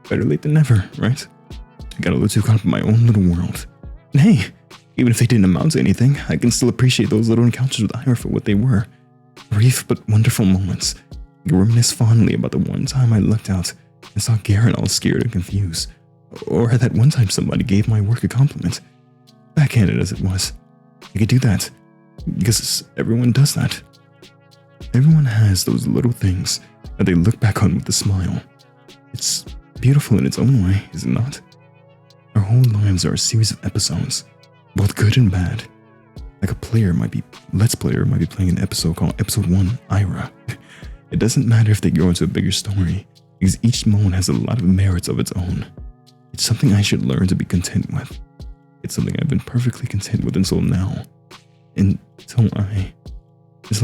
better late than never, right? I got a little too caught up in my own little world. And hey, even if they didn't amount to anything, I can still appreciate those little encounters with Ira for what they were. Brief but wonderful moments. I can reminisce fondly about the one time I looked out and saw Garen all scared and confused. Or that one time somebody gave my work a compliment. Backhanded as it was. I could do that, because everyone does that. Everyone has those little things that they look back on with a smile. It's beautiful in its own way, is it not? Our whole lives are a series of episodes, both good and bad. Like Let's Player might be playing an episode called Episode 1, Ira. It doesn't matter if they go into a bigger story, because each moment has a lot of merits of its own. It's something I should learn to be content with. It's something I've been perfectly content with until now. Until I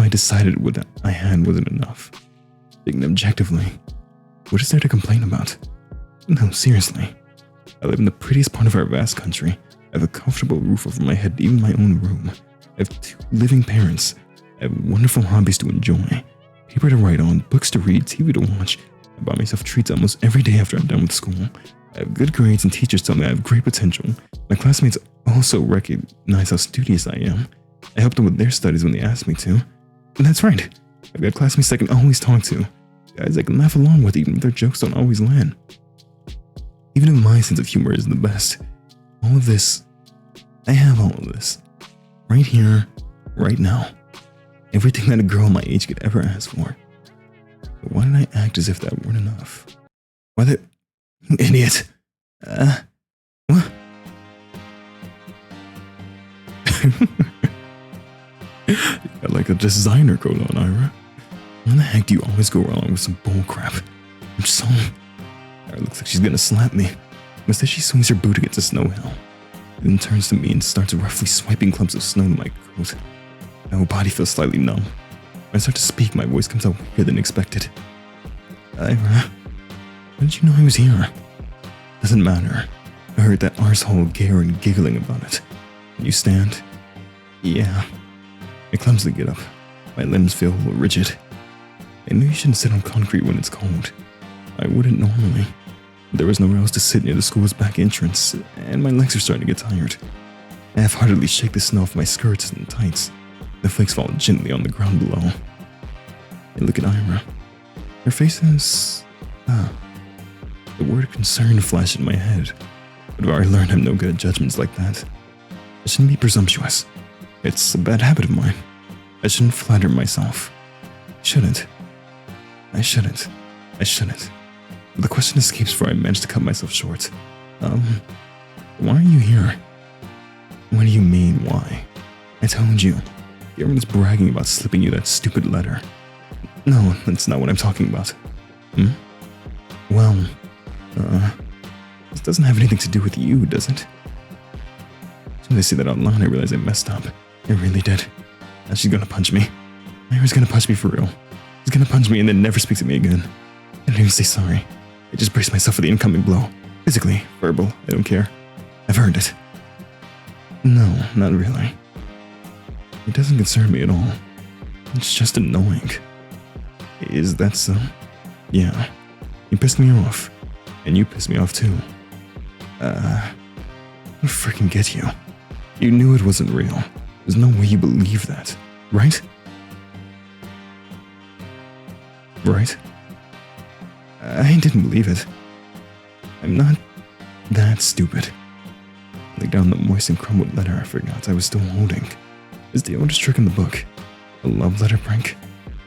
decided what I had wasn't enough. Thinking objectively, what is there to complain about? No, seriously. I live in the prettiest part of our vast country. I have a comfortable roof over my head, even my own room. I have 2 living parents. I have wonderful hobbies to enjoy. Paper to write on, books to read, TV to watch. I buy myself treats almost every day after I'm done with school. I have good grades and teachers tell me I have great potential. My classmates also recognize how studious I am. I help them with their studies when they ask me to. And that's right. I've got classmates I can always talk to. Guys I can laugh along with even if their jokes don't always land. Even if my sense of humor isn't the best, I have all of this. Right here, right now. Everything that a girl my age could ever ask for. But why did I act as if that weren't enough? Why the... Idiot. What? You got like a designer coat on, Ira. Why the heck do you always go along with some bull crap? I'm so... Ira looks like she's gonna slap me. Instead, she swings her boot against a snow hill. Then turns to me and starts roughly swiping clumps of snow in my coat. My whole body feels slightly numb. When I start to speak, my voice comes out weirder than expected. Ira, how did you know I was here? Doesn't matter. I heard that arsehole Garen giggling about it. Can you stand? Yeah. I clumsily get up. My limbs feel rigid. I knew you shouldn't sit on concrete when it's cold. I wouldn't normally. There was nowhere else to sit near the school's back entrance, and my legs are starting to get tired. I half-heartedly shake the snow off my skirts and tights. The flakes fall gently on the ground below. I look at Ira. Her face is... The word concern flashed in my head. But I've already learned I'm no good at judgments like that. I shouldn't be presumptuous. It's a bad habit of mine. I shouldn't flatter myself. I shouldn't. But the question escapes before I manage to cut myself short. Why are you here? What do you mean, why? I told you. Everyone's bragging about slipping you that stupid letter. No, that's not what I'm talking about. Well, this doesn't have anything to do with you, does it? As soon as I see that out loud, I realize I messed up. I really did. Now she's gonna punch me. Myra's gonna punch me for real. She's gonna punch me and then never speak to me again. I don't even say sorry. I just brace myself for the incoming blow. Physically, verbal, I don't care. I've earned it. No, not really. It doesn't concern me at all. It's just annoying. Is that so? Yeah. You pissed me off. And you pissed me off too. I freaking get you. You knew it wasn't real. There's no way you believe that. Right? Right? I didn't believe it. I'm not that stupid. I laid down the moist and crumbled letter I forgot I was still holding. It's the oldest trick in the book. A love letter prank?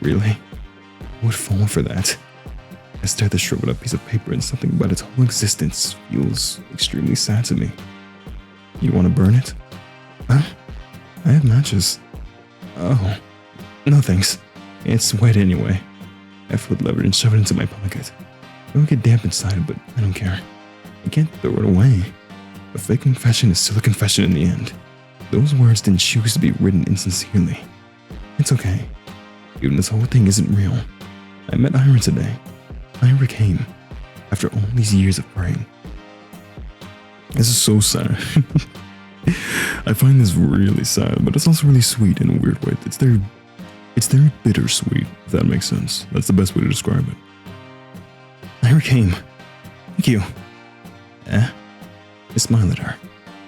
Really? I would fall for that. I stare at the shriveled up piece of paper and something about its whole existence feels extremely sad to me. You want to burn it? Huh? I have matches. Oh. No thanks. It's wet anyway. I foot levered and shoved it into my pocket. It would get damp inside, but I don't care. I can't throw it away. A fake confession is still a confession in the end. Those words didn't choose to be written insincerely. It's okay. Even this whole thing isn't real. I met Ira today. Ira came. After all these years of praying. This is so sad. I find this really sad, but it's also really sweet in a weird way. It's very bittersweet, if that makes sense. That's the best way to describe it. Ira came. Thank you. I smiled at her,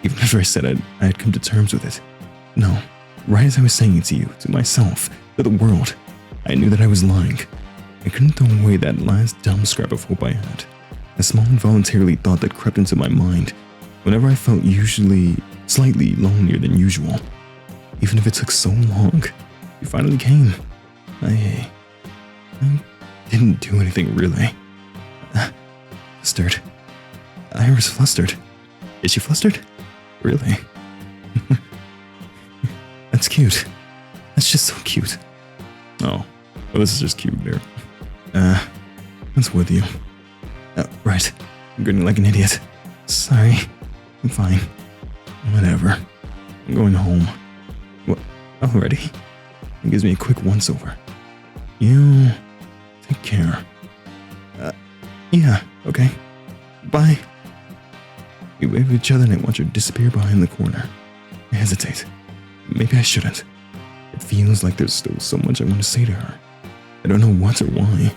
even after I said I had come to terms with it. No, right as I was saying it to you, to myself, to the world, I knew that I was lying. I couldn't throw away that last dumb scrap of hope I had. A small involuntary thought that crept into my mind whenever I felt usually slightly lonelier than usual. Even if it took so long, you finally came. I didn't do anything really. Flustered. I was flustered. Is she flustered? Really? That's cute. That's just so cute. Oh, well, this is just cute there. What's with you? Right. I'm grinning like an idiot. Sorry. I'm fine. Whatever. I'm going home. What? Already? It gives me a quick once-over. You take care. Yeah, okay. Bye. We wave at each other and I watch her disappear behind the corner. I hesitate. Maybe I shouldn't. It feels like there's still so much I want to say to her. I don't know what or why,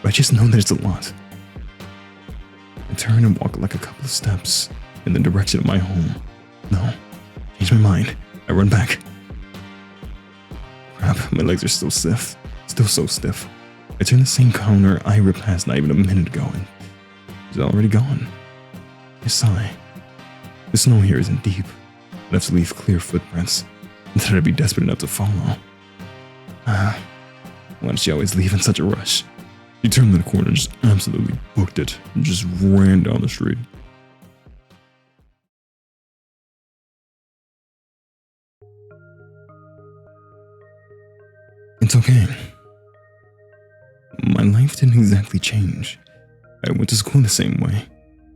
but I just know that it's a lot. I turn and walk like a couple of steps in the direction of my home. No, change my mind. I run back. Crap, my legs are still stiff. Still so stiff. I turn the same corner I ripped past not even a minute ago and she's already gone. I sigh. The snow here isn't deep enough to leave clear footprints that I'd be desperate enough to follow. Why did she always leave in such a rush? She turned the corner and just absolutely booked it and just ran down the street. It's okay. My life didn't exactly change. I went to school the same way.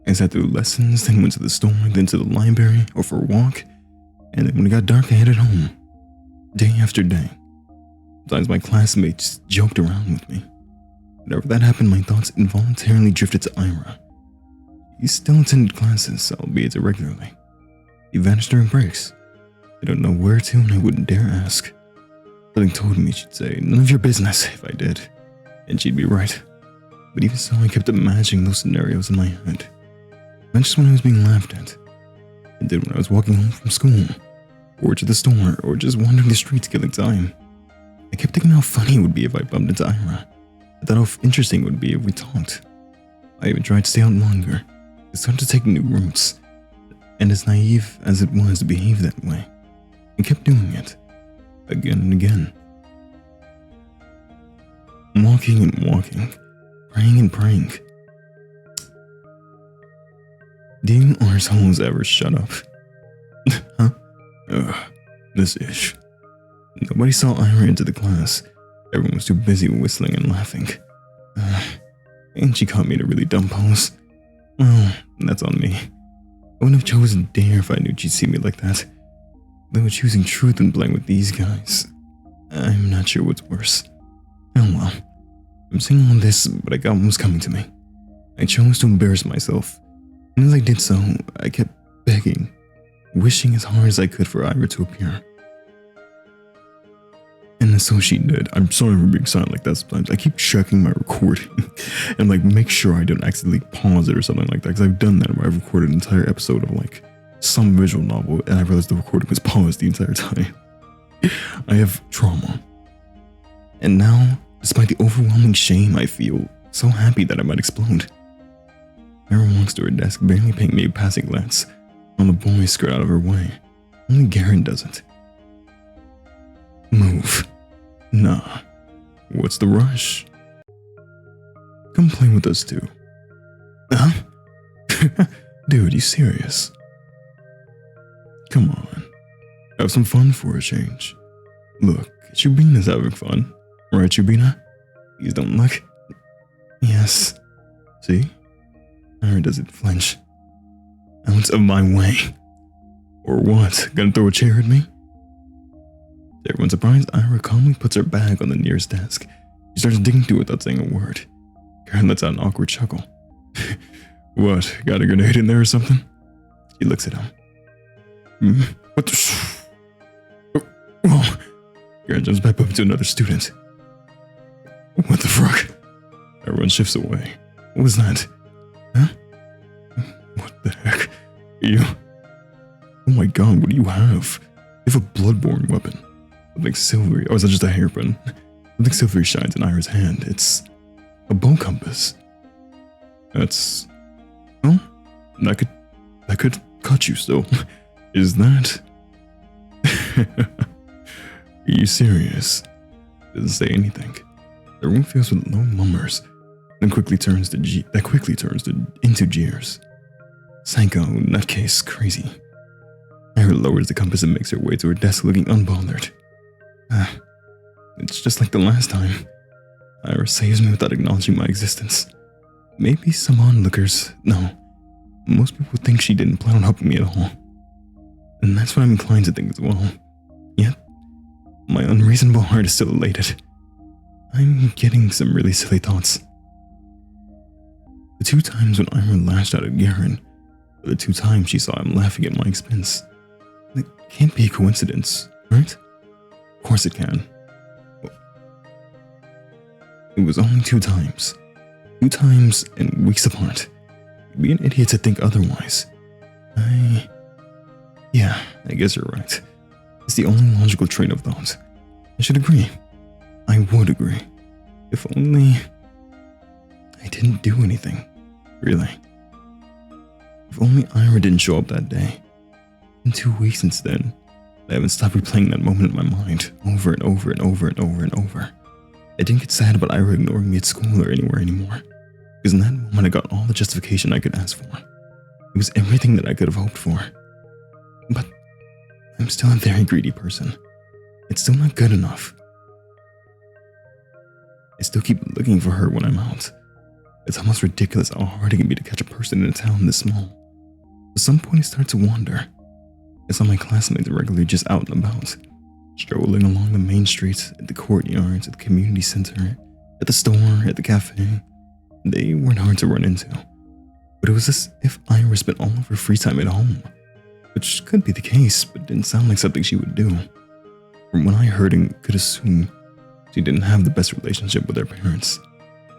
I sat through lessons, then went to the store, then to the library, or for a walk, and then when it got dark, I headed home. Day after day. Sometimes my classmates joked around with me. Whenever that happened, my thoughts involuntarily drifted to Ira. He still attended classes, albeit irregularly. He vanished during breaks. I don't know where to, and I wouldn't dare ask. Something told me she'd say, none of your business, if I did. And she'd be right. But even so, I kept imagining those scenarios in my head. Not just when I was being laughed at. I did when I was walking home from school, or to the store, or just wandering the streets killing time. I kept thinking how funny it would be if I bumped into Ira. I thought how interesting it would be if we talked. I even tried to stay out longer. It started to take new routes. And as naive as it was to behave that way, I kept doing it. Again and again. Walking and walking. Praying and praying. Do you arseholes ever shut up? Huh? This ish. Nobody saw Ira into the class. Everyone was too busy whistling and laughing. And she caught me in a really dumb pose. Oh, that's on me. I wouldn't have chosen Dare if I knew she'd see me like that. Though choosing truth and playing with these guys, I'm not sure what's worse. Oh well. I'm saying all this, but I got what was coming to me. I chose to embarrass myself. And as I did so, I kept begging, wishing as hard as I could for Ira to appear. And so she did. I'm sorry for being silent like that sometimes. I keep checking my recording and make sure I don't accidentally pause it or something like that. Because I've done that where I've recorded an entire episode of some visual novel and I realized the recording was paused the entire time. I have trauma. And now, despite the overwhelming shame I feel, so happy that I might explode. Ira walks to her desk, barely paying me a passing glance, while the boys skirt out of her way. Only Garen doesn't. Move. Nah. What's the rush? Come play with us too. Huh? Dude, you serious? Come on. Have some fun for a change. Look, Shubina's having fun. Right, Shubina? Please don't look. Yes. See? Ira doesn't flinch. Out of my way. Or what? Gonna throw a chair at me? To everyone's surprise, Ira calmly puts her bag on the nearest desk. She starts digging through without saying a word. Karen lets out an awkward chuckle. What? Got a grenade in there or something? She looks at him. What the Oh. Karen jumps back up to another student. What the fuck? Everyone shifts away. What was that? Huh? What the heck? You? Oh my god, what do you have? You have a bloodborne weapon. Something silvery. Oh, is that just a hairpin? Something silvery shines in Ira's hand. It's a bow compass. That's... Well, that could cut you still. Is that... Are you serious? Doesn't say anything. The room fills with low murmurs, then quickly turns into jeers. Psycho, nutcase, crazy. Ira lowers the compass and makes her way to her desk looking unbothered. It's just like the last time. Ira saves me without acknowledging my existence. Maybe some onlookers, no. Most people think she didn't plan on helping me at all. And that's what I'm inclined to think as well. Yet, my unreasonable heart is still elated. I'm getting some really silly thoughts. The 2 times when Ira lashed out at Garen, were the 2 times she saw him laughing at my expense. It can't be a coincidence, right? Of course it can. It was only 2 times. 2 times and weeks apart. You'd be an idiot to think otherwise. Yeah, I guess you're right. It's the only logical train of thought. I should agree. I would agree. If only... I didn't do anything. Really. If only Ira didn't show up that day. In 2 weeks since then, I haven't stopped replaying that moment in my mind over and over and over and over and over. I didn't get sad about Ira ignoring me at school or anywhere anymore. Because in that moment I got all the justification I could ask for. It was everything that I could have hoped for. But I'm still a very greedy person. It's still not good enough. I still keep looking for her when I'm out. It's almost ridiculous how hard it can be to catch a person in a town this small. At some point I start to wonder. I saw my classmates regularly just out and about, strolling along the main streets, at the courtyards, at the community center, at the store, at the cafe. They weren't hard to run into. But it was as if Ira spent all of her free time at home. Which could be the case, but didn't sound like something she would do. From what I heard and could assume, she didn't have the best relationship with her parents.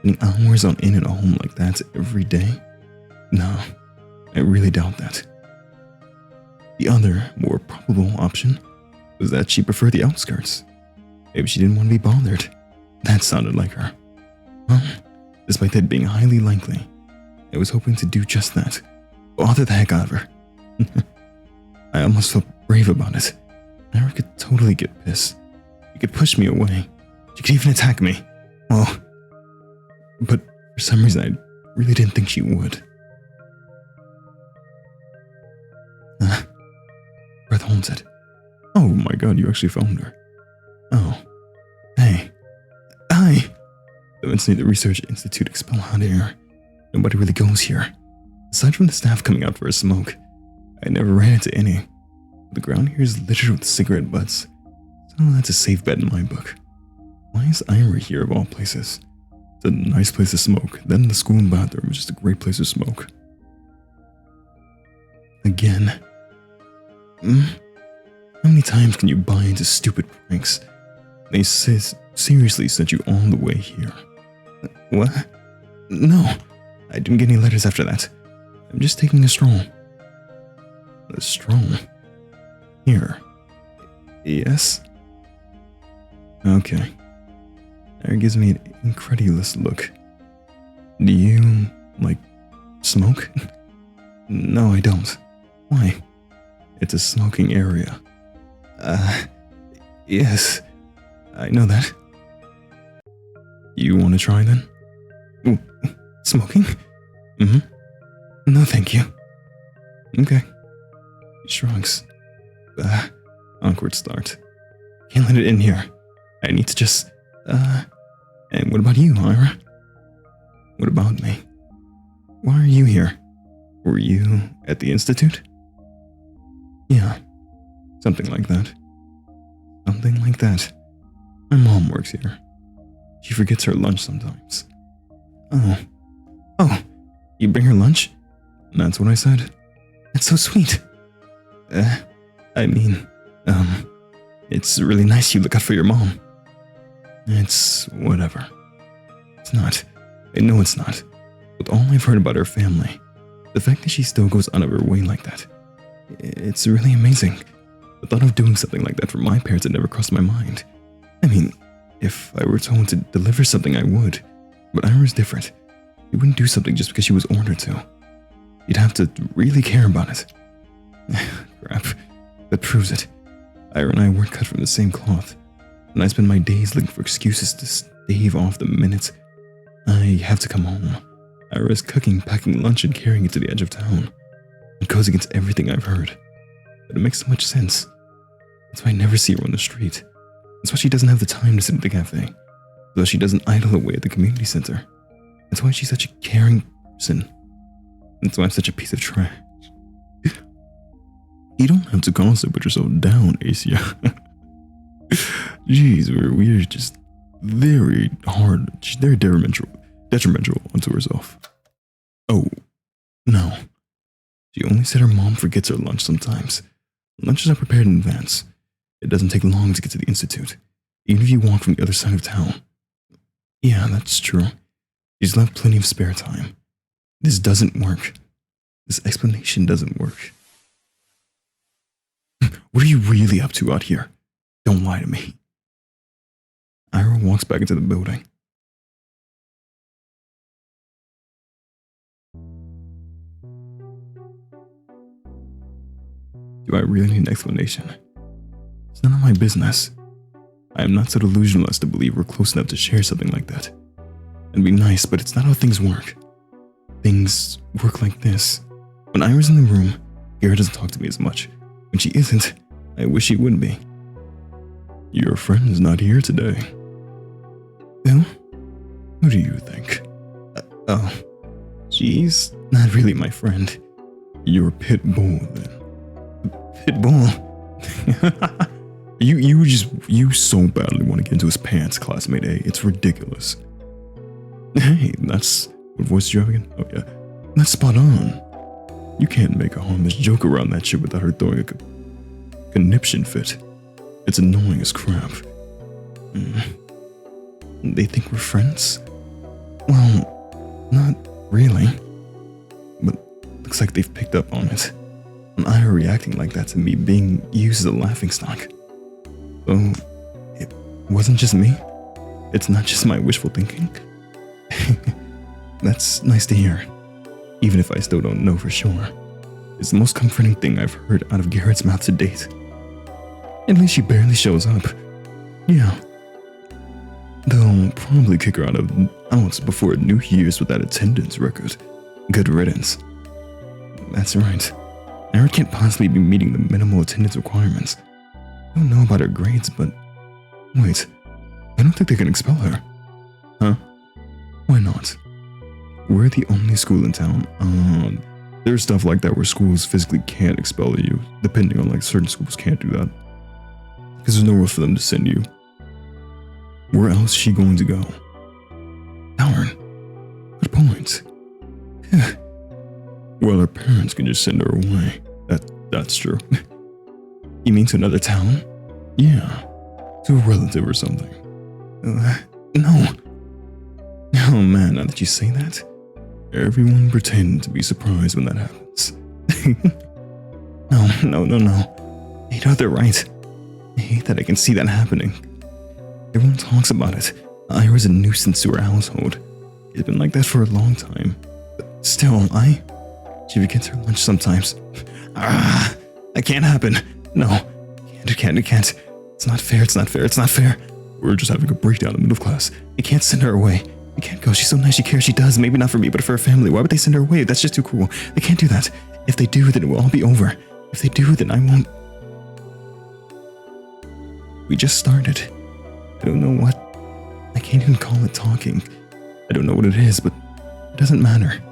Spending hours on in at a home like that every day? No, I really doubt that. The other, more probable option was that she preferred the outskirts. Maybe she didn't want to be bothered. That sounded like her. Well, despite that being highly likely, I was hoping to do just that. Bother the heck out of her. I almost felt brave about it. Ira could totally get pissed. She could push me away. She could even attack me. Well, but for some reason I really didn't think she would. Breath holds it. Oh my god, you actually found her. Oh. Hey. Hi! Eventually the Research Institute expel hot air. Nobody really goes here. Aside from the staff coming out for a smoke, I never ran into any. The ground here is littered with cigarette butts, so that's a safe bet in my book. Why is Ira here of all places? It's a nice place to smoke, then the school bathroom is just a great place to smoke. Again. How many times can you buy into stupid pranks? They seriously sent you all the way here. What? No, I didn't get any letters after that. I'm just taking a stroll. A stroll? Here. Yes? Okay. Ira gives me an incredulous look. Do you, smoke? No, I don't. Why? It's a smoking area. Yes. I know that. You want to try then? Ooh, smoking? No, thank you. Okay. He shrugs. Awkward start. Can't let it in here. I need to just, and what about you, Ira? What about me? Why are you here? Were you at the Institute? Yeah, something like that. Something like that. My mom works here. She forgets her lunch sometimes. Oh, you bring her lunch? That's what I said. That's so sweet. I mean, it's really nice you look out for your mom. It's whatever. It's not. I know it's not. With all I've heard about her family, the fact that she still goes out of her way like that, it's really amazing. The thought of doing something like that for my parents had never crossed my mind. I mean, if I were told to deliver something, I would. But Ira's different. She wouldn't do something just because she was ordered to. You'd have to really care about it. Crap. That proves it. Ira and I weren't cut from the same cloth, and I spend my days looking for excuses to stave off the minutes I have to come home. Ira's cooking, packing lunch, and carrying it to the edge of town. It goes against everything I've heard, but it makes so much sense. That's why I never see her on the street. That's why she doesn't have the time to sit at the cafe. So she doesn't idle away at the community center. That's why she's such a caring person. That's why I'm such a piece of trash. You don't have to constantly put yourself down, Asya. Jeez, we're just very hard. She's very detrimental onto herself. Oh, no. She only said her mom forgets her lunch sometimes. Lunches are prepared in advance. It doesn't take long to get to the Institute, even if you walk from the other side of town. Yeah, that's true. She's left plenty of spare time. This doesn't work. This explanation doesn't work. What are you really up to out here? Don't lie to me. Ira walks back into the building. Do I really need an explanation? It's none of my business. I am not so delusional as to believe we're close enough to share something like that. It'd be nice, but it's not how things work. Things work like this. When Ira's in the room, Garrett doesn't talk to me as much. When she isn't, I wish she would be. Your friend is not here today. Who? Who do you think? Oh, she's not really my friend. You're Pit Bull, then. Pit Bull? You so badly want to get into his pants, classmate A. It's ridiculous. Hey, that's... What voice did you have again? Oh, yeah. That's spot on. You can't make a harmless joke around that shit without her throwing a conniption fit. It's annoying as crap. They think we're friends? Well, not really. But looks like they've picked up on it. And Ira reacting like that to me being used as a laughingstock. So, it wasn't just me? It's not just my wishful thinking? That's nice to hear. Even if I still don't know for sure. It's the most comforting thing I've heard out of Garrett's mouth to date. At least she barely shows up. Yeah. They'll probably kick her out before New Year's with that attendance record. Good riddance. That's right. Ira can't possibly be meeting the minimal attendance requirements. I don't know about her grades, but... Wait. I don't think they can expel her. Huh? Why not? We're the only school in town. There's stuff like that where schools physically can't expel you, depending on certain schools can't do that. Because there's nowhere for them to send you. Where else is she going to go? Darn. Good point. Well, her parents can just send her away. That's true. You mean to another town? Yeah. To a relative or something. No. Oh man, now that you say that, everyone pretend to be surprised when that happens. No. I know they're right. I hate that I can see that happening. Everyone talks about it. Ira's a nuisance to her household. It's been like that for a long time. But still, she forgets her lunch sometimes. That can't happen. No, it can't. It's not fair. We're just having a breakdown in middle class. You can't send her away. You can't go. She's so nice. She cares. She does. Maybe not for me, but for her family. Why would they send her away? That's just too cruel. They can't do that. If they do, then it will all be over. If they do, then I won't. We just started. I don't know what. I can't even call it talking. I don't know what it is, but it doesn't matter.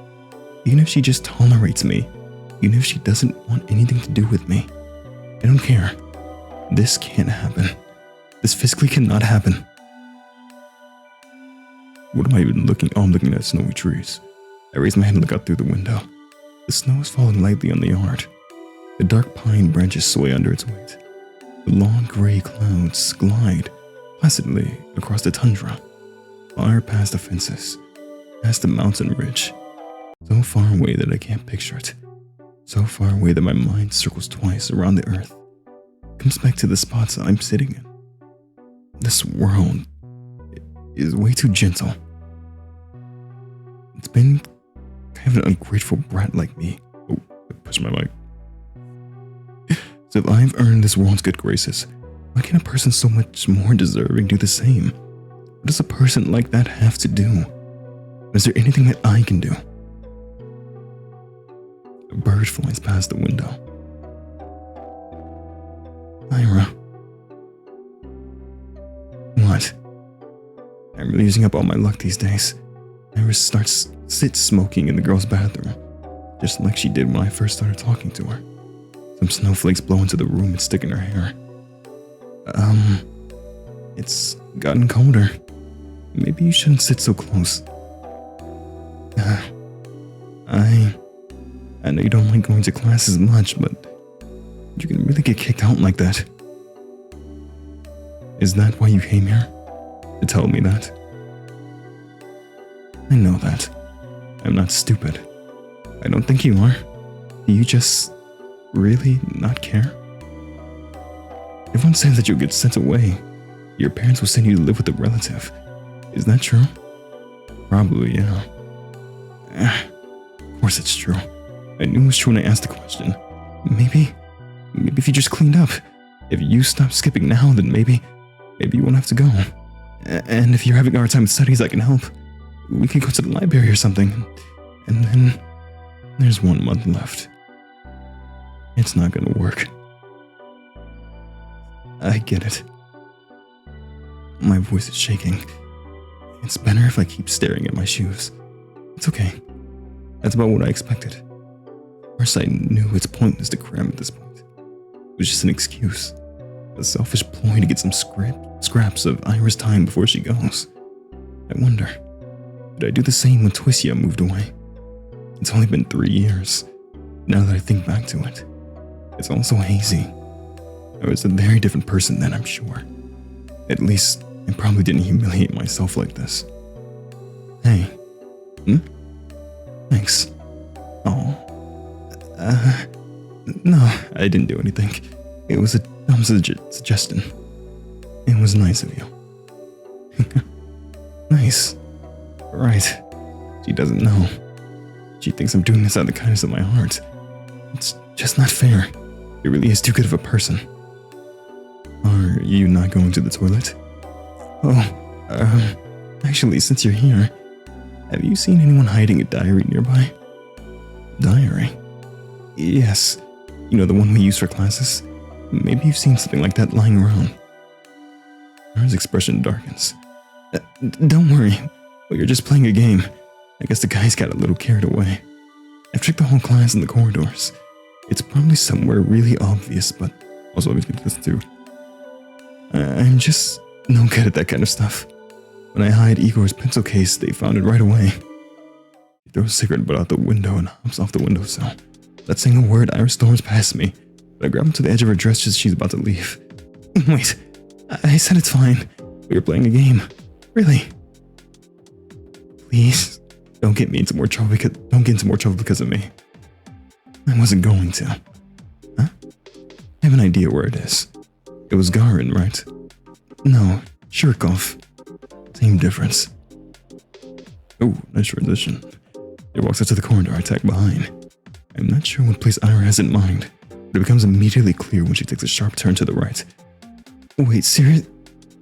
Even if she just tolerates me, even if she doesn't want anything to do with me, I don't care. This can't happen. This physically cannot happen. What am I even looking? Oh, I'm looking at snowy trees. I raise my head and look out through the window. The snow is falling lightly on the yard. The dark pine branches sway under its weight. The long gray clouds glide placidly across the tundra, far past the fences, past the mountain ridge, so far away that I can't picture it, so far away that my mind circles twice around the earth, comes back to the spots I'm sitting in. This world is way too gentle. It's been kind of an ungrateful brat like me. Oh, I pushed my mic. So if I've earned this world's good graces, why can't a person so much more deserving do the same? What does a person like that have to do? Is there anything that I can do? A bird flies past the window. Ira. What? I'm really using up all my luck these days. Ira sits smoking in the girl's bathroom, just like she did when I first started talking to her. Some snowflakes blow into the room and stick in her hair. It's gotten colder. Maybe you shouldn't sit so close. I know you don't like going to class as much, but you can really get kicked out like that. Is that why you came here? To tell me that? I know that. I'm not stupid. I don't think you are. Do you just really not care? Everyone says that you'll get sent away. Your parents will send you to live with a relative. Is that true? Probably, yeah. Of course it's true. I knew it was true when I asked the question. Maybe if you just cleaned up. If you stop skipping now, then maybe you won't have to go. And if you're having a hard time with studies, I can help. We can go to the library or something. And then there's 1 month left. It's not gonna work. I get it. My voice is shaking. It's better if I keep staring at my shoes. It's okay. That's about what I expected. Of course, I knew it's pointless to cram at this point. It was just an excuse. A selfish ploy to get some scraps of Ira's time before she goes. I wonder, did I do the same when Twissia moved away? It's only been 3 years. Now that I think back to it, it's all so hazy. I was a very different person then, I'm sure. At least, I probably didn't humiliate myself like this. Hey. Thanks. Oh. No, I didn't do anything. It was a dumb suggestion. It was nice of you. Nice. Right. She doesn't know. She thinks I'm doing this out of the kindness of my heart. It's just not fair. It really is too good of a person. Are you not going to the toilet? Oh, actually, since you're here, have you seen anyone hiding a diary nearby? Diary? Yes. You know, the one we use for classes? Maybe you've seen something like that lying around. Ira's expression darkens. Don't worry. You're just playing a game. I guess the guys got a little carried away. I've checked the whole class in the corridors. It's probably somewhere really obvious, but also obviously this too. I'm just no good at that kind of stuff. When I hide Igor's pencil case, they found it right away. He throws a cigarette butt out the window and hops off the windowsill. Without saying a word, Ira storms past me, but I grab him to the edge of her dress just as she's about to leave. Wait, I said it's fine. We were playing a game. Really? Please, don't get into more trouble because of me. I wasn't going to. Huh? I have an idea where it is. It was Garin, right? No, Shirkov. Same difference. Oh, nice transition. He walks out to the corridor, I tag behind. I'm not sure what place Ira has in mind, but it becomes immediately clear when she takes a sharp turn to the right. Wait, serious?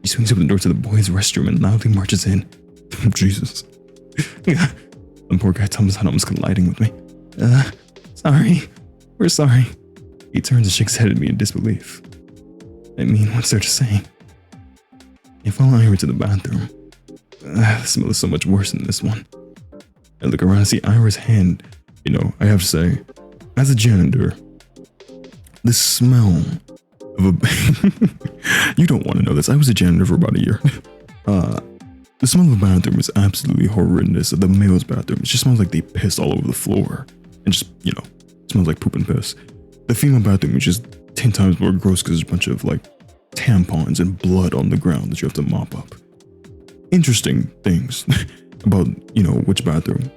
She swings open the door to the boys' restroom and loudly marches in. Jesus. Some poor guy Tom's almost colliding with me. Sorry. We're sorry. He turns and shakes his head at me in disbelief. I mean, what's there to say? I follow Ira to the bathroom. The smell is so much worse than this one. I look around and see Ira's hand. You know, I have to say, as a janitor, the smell of a... You don't want to know this. I was a janitor for about a year. The smell of the bathroom is absolutely horrendous. The male's bathroom, it just smells like they pissed all over the floor. And just, you know, smells like poop and piss. The female bathroom is just 10 times more gross because there's a bunch of, like, tampons and blood on the ground that you have to mop up. Interesting things about, you know, which bathroom.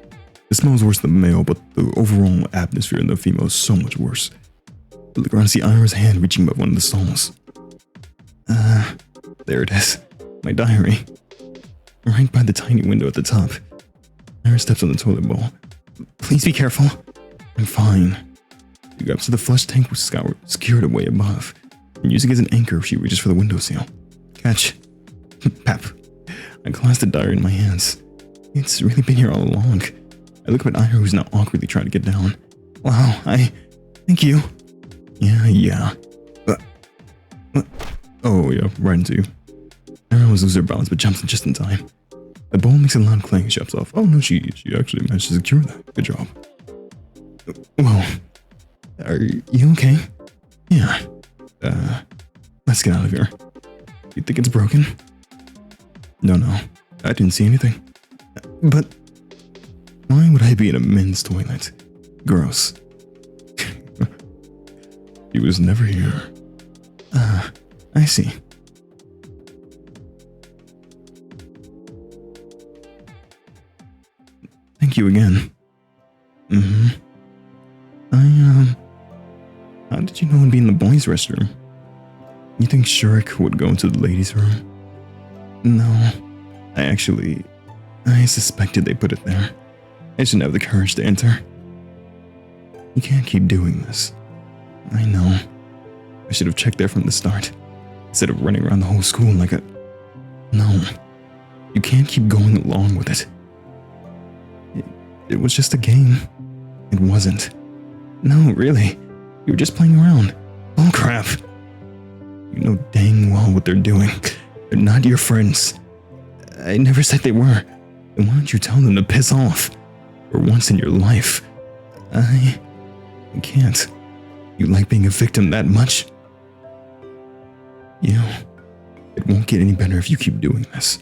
It smells worse than the male, but the overall atmosphere in the female is so much worse. I look around and see Ira's hand reaching up one of the stalls. There it is. My diary. Right by the tiny window at the top. Ira steps on the toilet bowl. Please be careful. I'm fine. She grabs to the flush tank with skewered away above, and using it as an anchor, she reaches for the windowsill. Catch. Pap. I clasp the diary in my hands. It's really been here all along. I look up at Ira, who's now awkwardly trying to get down. Wow, thank you. Yeah. Oh, yeah, right into you. Ira almost loses her balance, but jumps in just in time. The bowl makes a loud clang and jumps off. Oh no, she actually managed to secure that. Good job. Whoa. Are you okay? Yeah. Let's get out of here. You think it's broken? No, I didn't see anything. But why would I be in a men's toilet? Gross. He was never here. I see. Thank you again. How did you know I'd be in the boys' restroom? You think Shurek would go into the ladies' room? No. I suspected they put it there. I just didn't have the courage to enter. You can't keep doing this. I know. I should have checked there from the start, instead of running around the whole school like a... No. You can't keep going along with it. It was just a game. It wasn't. No, really. You were just playing around. Oh crap. You know dang well what they're doing. They're not your friends. I never said they were. Then why don't you tell them to piss off? For once in your life. I can't. You like being a victim that much? It won't get any better if you keep doing this.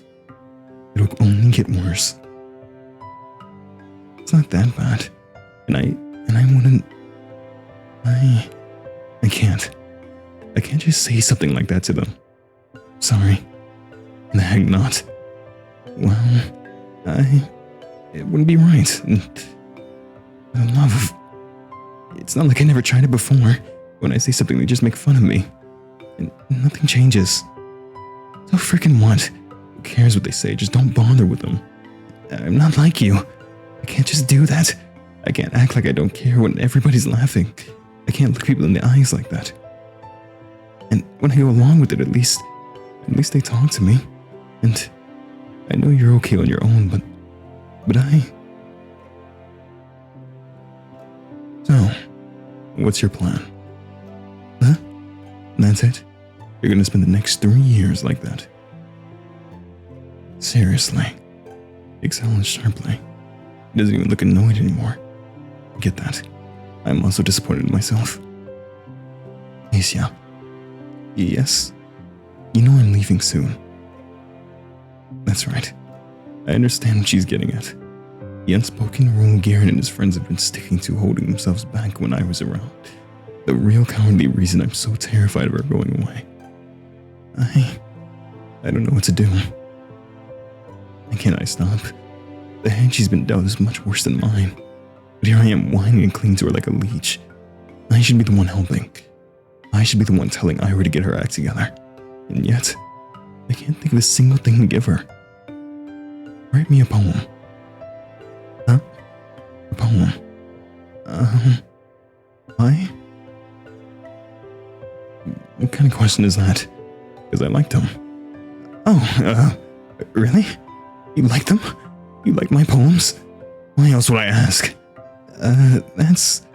It'll only get worse. It's not that bad. And I wouldn't... I can't. I can't just say something like that to them. Sorry. The heck not. Well, it wouldn't be right. I love... It's not like I never tried it before. When I say something, they just make fun of me. And nothing changes. So freaking what? Who cares what they say? Just don't bother with them. I'm not like you. I can't just do that. I can't act like I don't care when everybody's laughing. I can't look people in the eyes like that. And when I go along with it, at least they talk to me. And I know you're okay on your own, but I... So, what's your plan? Huh? That's it? You're gonna spend the next 3 years like that? Seriously. He exhaled sharply. He doesn't even look annoyed anymore. I get that. I'm also disappointed in myself. Asya. Yes? You know I'm leaving soon. That's right. I understand what she's getting at. The unspoken rule Garen and his friends have been sticking to, holding themselves back when I was around. The real cowardly reason I'm so terrified of her going away. I don't know what to do. And can I stop? The hand she's been dealt is much worse than mine. But here I am whining and clinging to her like a leech. I should be the one helping. I should be the one telling Ira to get her act together. And yet, I can't think of a single thing to give her. Write me a poem. Huh? A poem. I? What kind of question is that? Because I liked them. Oh, really? You liked them? You like my poems? Why else would I ask? That's...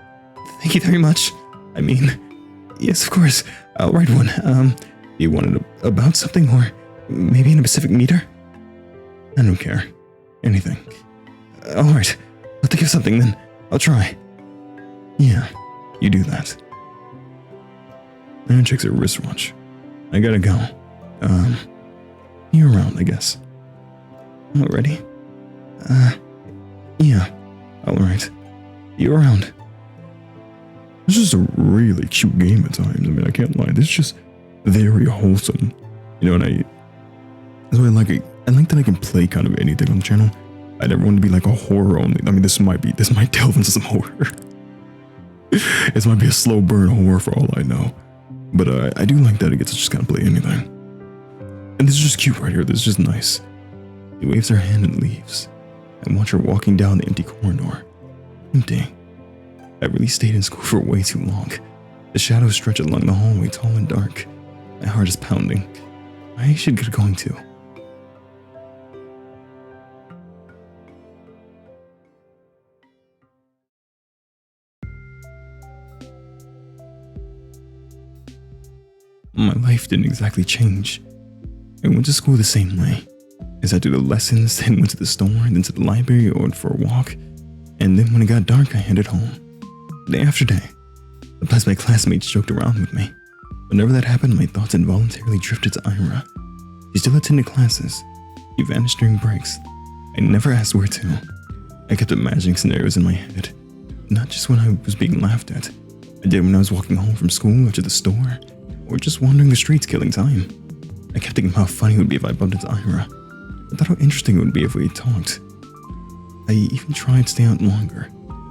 Thank you very much. I mean, yes, of course. I'll write one. You want it about something, or Maybe in a Pacific meter? I don't care. Anything. Alright, I'll think of something then. I'll try. Yeah, you do that. Anne checks her wristwatch. I gotta go. You're around, I guess. Already? Yeah. Alright. You're around. This is a really cute game at times. I mean, I can't lie. This is just very wholesome. You know, and that's why I like it. I like that I can play kind of anything on the channel. I never want to be like a horror only. I mean, this might delve into some horror. This might be a slow burn horror for all I know. But I do like that it gets to just kind of play anything. And this is just cute right here. This is just nice. He waves her hand and leaves. I watch her walking down the empty corridor. Empty. I really stayed in school for way too long. The shadows stretch along the hallway, tall and dark. My heart is pounding. I should get going too. My life didn't exactly change. I went to school the same way. I sat through the lessons, then went to the store, then to the library or went for a walk, and then when it got dark, I headed home. Day after day. Plus my classmates joked around with me. Whenever that happened, my thoughts involuntarily drifted to Ira. She still attended classes. She vanished during breaks. I never asked where to. I kept imagining scenarios in my head, not just when I was being laughed at. I did when I was walking home from school or to the store, or just wandering the streets killing time. I kept thinking how funny it would be if I bumped into Ira. I thought how interesting it would be if we talked. I even tried to stay out longer,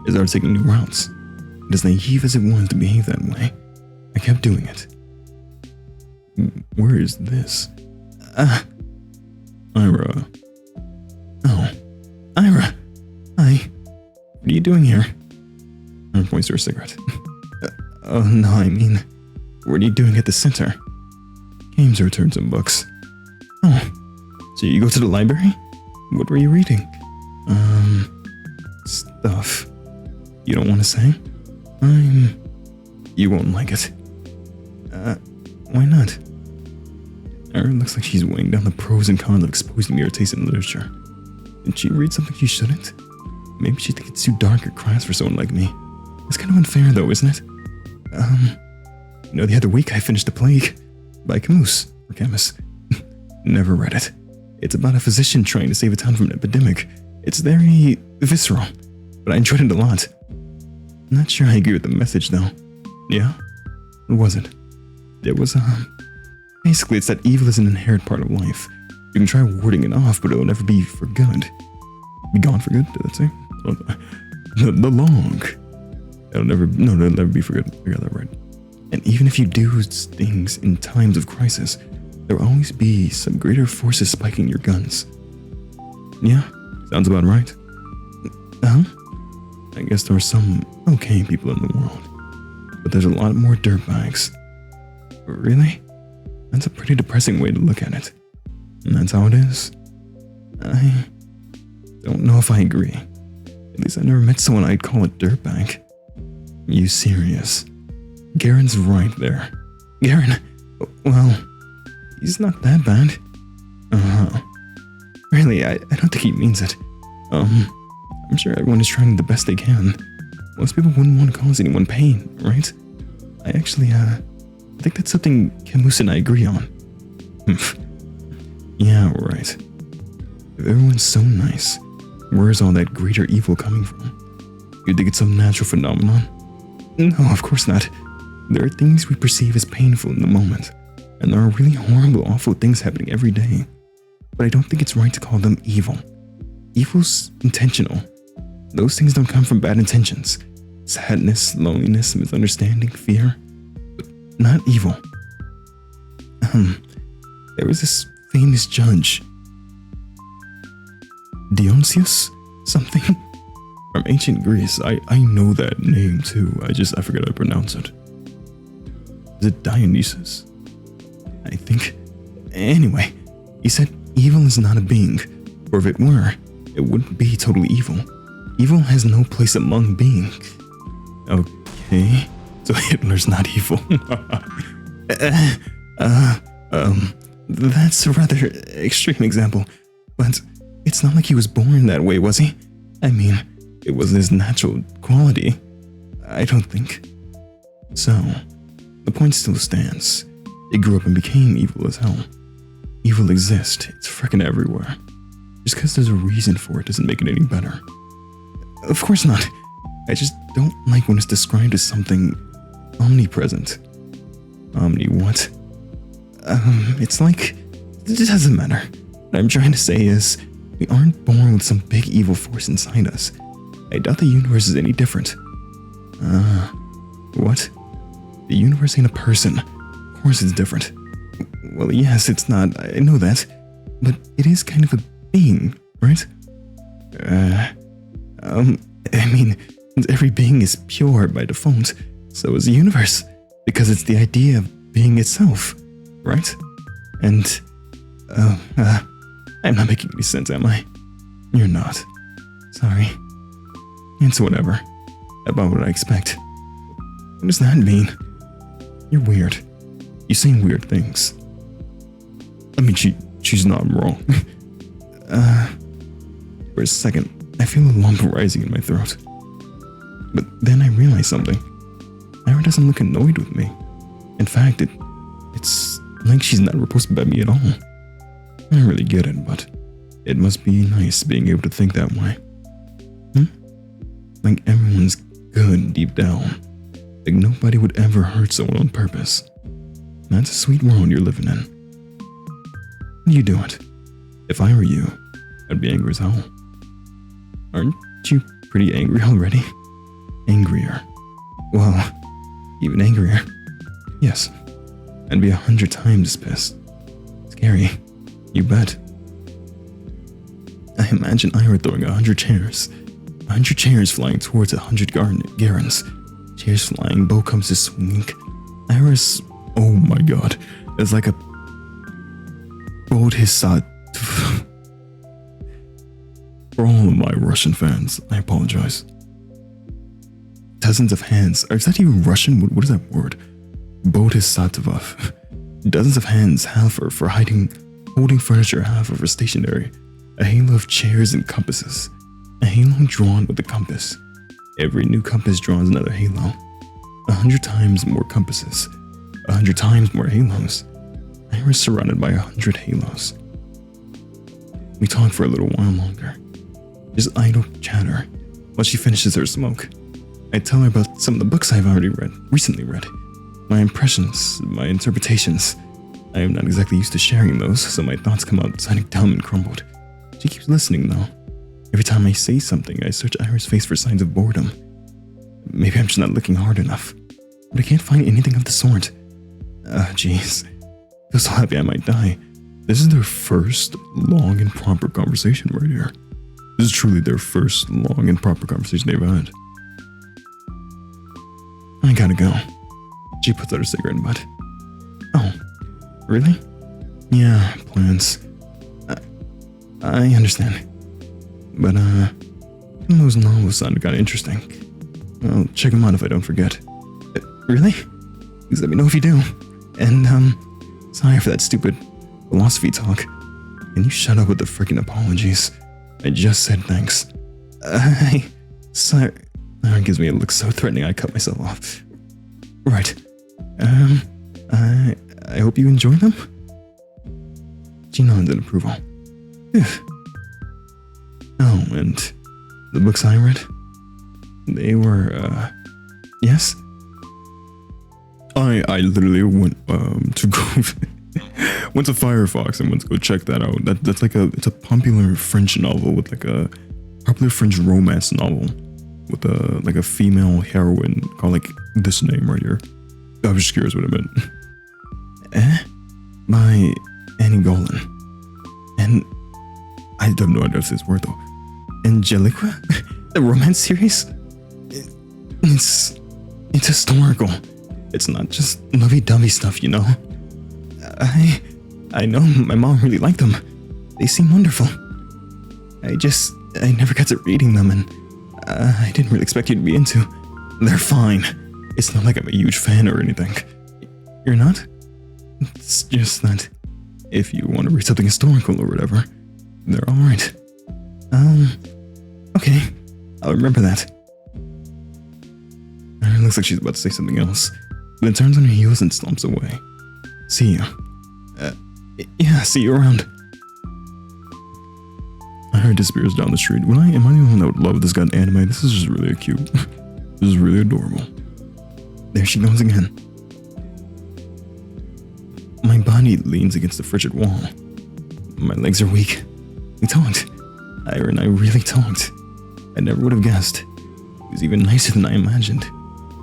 as I was taking new routes. And as naive as it was to behave that way, I kept doing it. Where is this? Ira. Oh. Ira! Hi. What are you doing here? Ira points to her cigarette. Oh no, I mean, what are you doing at the center? Came to return some books. Oh. So you go to the library? What were you reading? Stuff. You don't want to say? You won't like it. Why not? Erin looks like she's weighing down the pros and cons of exposing me to her taste in literature. Did she read something she shouldn't? Maybe she thinks it's too dark or crass for someone like me. It's kind of unfair though, isn't it? You know, the other week I finished The Plague by Camus, or Camus. Never read it. It's about a physician trying to save a town from an epidemic. It's very visceral, but I enjoyed it a lot. Not sure I agree with the message though. Yeah? What was it? It was, basically it's that evil is an inherent part of life. You can try warding it off, but it'll never be for good. Be gone for good, did it say? Oh, the long. It'll never be for good. I got that right. And even if you do things in times of crisis, there will always be some greater forces spiking your guns. Yeah, sounds about right. I guess there are some okay people in the world, but there's a lot more dirtbags. Really? That's a pretty depressing way to look at it. And that's how it is. I don't know if I agree. At least I never met someone I'd call a dirtbag. You serious? Garen's right there. Garen, well, he's not that bad. Really, I don't think he means it. I'm sure everyone is trying the best they can. Most people wouldn't want to cause anyone pain, right? I actually, I think that's something Camus and I agree on. Yeah, right. If everyone's so nice, where's all that greater evil coming from? You think it's some natural phenomenon? No, of course not. There are things we perceive as painful in the moment, and there are really horrible, awful things happening every day. But I don't think it's right to call them evil. Evil's intentional. Those things don't come from bad intentions. Sadness, loneliness, misunderstanding, fear. But not evil. There was this famous judge. Dionysius? Something? From ancient Greece. I know that name too. I forget how to pronounce it. Is it Dionysus? I think. Anyway, he said evil is not a being, or if it were, it wouldn't be totally evil. Evil has no place among beings. Okay, so Hitler's not evil. That's a rather extreme example, but it's not like he was born that way, was he? I mean, it wasn't his natural quality. I don't think. So, the point still stands. He grew up and became evil as hell. Evil exists. It's frickin' everywhere. Just because there's a reason for it doesn't make it any better. Of course not. I just don't like when it's described as something omnipresent. Omni what? It's like, it just doesn't matter. What I'm trying to say is, we aren't born with some big evil force inside us. I doubt the universe is any different. What? The universe ain't a person. Of course it's different. Well, yes, it's not, I know that. But it is kind of a being, right? I mean, every being is pure by default. So is the universe. Because it's the idea of being itself, right? And, I'm not making any sense, am I? You're not. Sorry. It's whatever. About what I expect. What does that mean? You're weird. You say weird things. I mean, she's not wrong. For a second, I feel a lump rising in my throat. But then I realize something. Ira doesn't look annoyed with me. In fact, it's like she's not repulsed by me at all. I don't really get it, but it must be nice being able to think that way. Like everyone's good deep down. Like nobody would ever hurt someone on purpose. That's a sweet world you're living in. How do you do it? If I were you, I'd be angry as hell. Aren't you pretty angry already? Angrier. Well, even angrier. Yes. I'd be 100 times as pissed. Scary. You bet. I imagine Ira throwing 100 chairs. 100 chairs flying towards 100 Garens. Chairs flying, bow comes to swinging. Ira's, oh my god, it's like a Bodhisattva. For all of my Russian fans, I apologize. Dozens of hands, or is that even Russian? What is that word? Bodhisattva. Dozens of hands, half for holding furniture, half for stationery. A halo of chairs and compasses. A halo drawn with a compass. Every new compass draws another halo. 100 times more compasses. 100 times more halos. Ira's surrounded by 100 halos. We talk for a little while longer. Just idle chatter while she finishes her smoke. I tell her about some of the books I've recently read. My impressions, my interpretations. I am not exactly used to sharing those, so my thoughts come out sounding dumb and crumbled. She keeps listening though. Every time I say something, I search Ira's face for signs of boredom. Maybe I'm just not looking hard enough. But I can't find anything of the sort. Jeez. I feel so happy I might die. This is their first long and proper conversation right here. This is truly their first long and proper conversation they've had. I gotta go. She puts out her cigarette butt. Oh, really? Yeah, plans. I understand. But, those novels sounded kinda interesting. I'll check them out if I don't forget. Really? Please let me know if you do. And, sorry for that stupid philosophy talk. Can you shut up with the freaking apologies? I just said thanks. Sorry. It gives me a look so threatening I cut myself off. Right. I hope you enjoy them? She nods in approval. Phew. Oh, and the books I read? They were, yes? I literally went, to go, went to Firefox and went to go check that out. That's like it's a popular French novel with like a popular French romance novel with a female heroine called like this name right here. I was just curious what it meant. By Annie Golan. And I have no idea if this word though. Angelica? The romance series? It's historical. It's not just lovey-dovey stuff, you know. I know my mom really liked them. They seem wonderful. I never got to reading them, and I didn't really expect you to be into. They're fine. It's not like I'm a huge fan or anything. You're not? It's just that If you want to read something historical or whatever, they're alright. Okay. I'll remember that. It looks like she's about to say something else, but then turns on her heels and stomps away. See you. Yeah, see you around. Ira disappears down the street. Am I the only one that would love this kind of anime? This is just really cute. This is really adorable. There she goes again. My body leans against the frigid wall. My legs are weak. We talked. Ira and I really talked. I never would have guessed. He was even nicer than I imagined.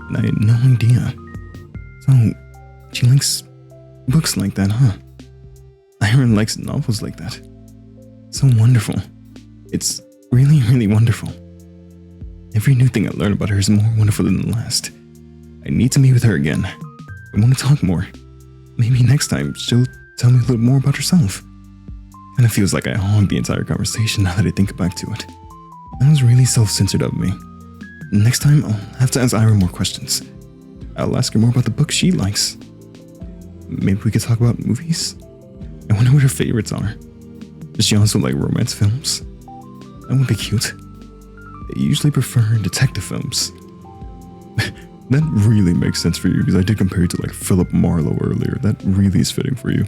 And I had no idea. So, she likes books like that, huh? Ira likes novels like that. So wonderful. It's really, really wonderful. Every new thing I learn about her is more wonderful than the last. I need to meet with her again. I want to talk more. Maybe next time she'll tell me a little more about herself. Kinda feels like I hogged the entire conversation now that I think back to it. That was really self-censored of me. Next time, I'll have to ask Ira more questions. I'll ask her more about the books she likes. Maybe we could talk about movies? I wonder what her favorites are. Does she also like romance films? That would be cute. I usually prefer detective films. That really makes sense for you because I did compare you to like Philip Marlowe earlier. That really is fitting for you.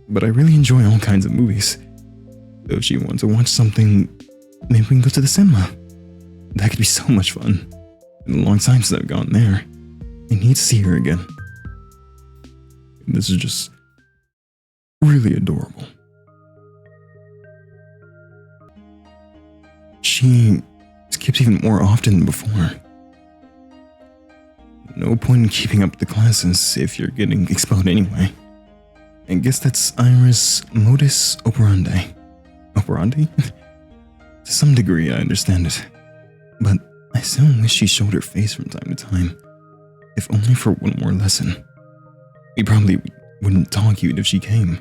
But I really enjoy all kinds of movies. So if she wants to watch something, maybe we can go to the cinema. That could be so much fun. It's been a long time since I've gone there. I need to see her again. And this is just really adorable. She skips even more often than before. No point in keeping up the classes if you're getting expelled anyway. I guess that's Ira's modus operandi. Operandi? To some degree, I understand it. But I still wish she showed her face from time to time. If only for one more lesson. We probably wouldn't talk even if she came.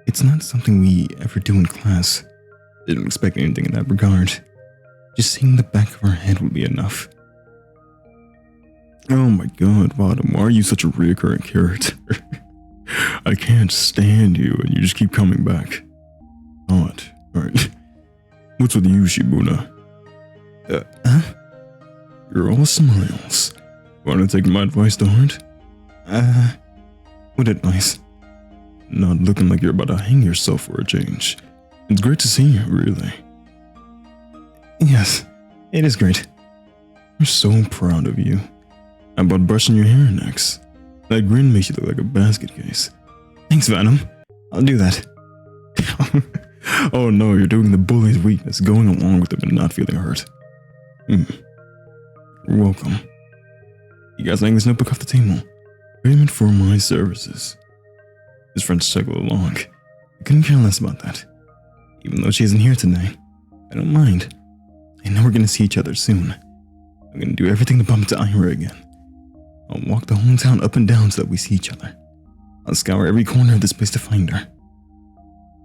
It's not something we ever do in class. Didn't expect anything in that regard. Just seeing the back of her head would be enough. Oh my god, Bottom, why are you such a reoccurring character? I can't stand you and you just keep coming back. Odd. Alright. What's with you, Shubina? Huh? You're all smiles. Wanna take my advice to heart? What advice? Not looking like you're about to hang yourself for a change. It's great to see you, really. Yes, it is great. I'm so proud of you. How about brushing your hair next? That grin makes you look like a basket case. Thanks, Venom. I'll do that. Oh no, you're doing the bully's weakness, going along with him and not feeling hurt. You're welcome. You guys laying this notebook off the table. Payment for my services. His friends chuckle along. I couldn't care less about that. Even though she isn't here today, I don't mind. I know we're gonna see each other soon. I'm gonna do everything to bump into Ira again. I'll walk the whole town up and down so that we see each other. I'll scour every corner of this place to find her.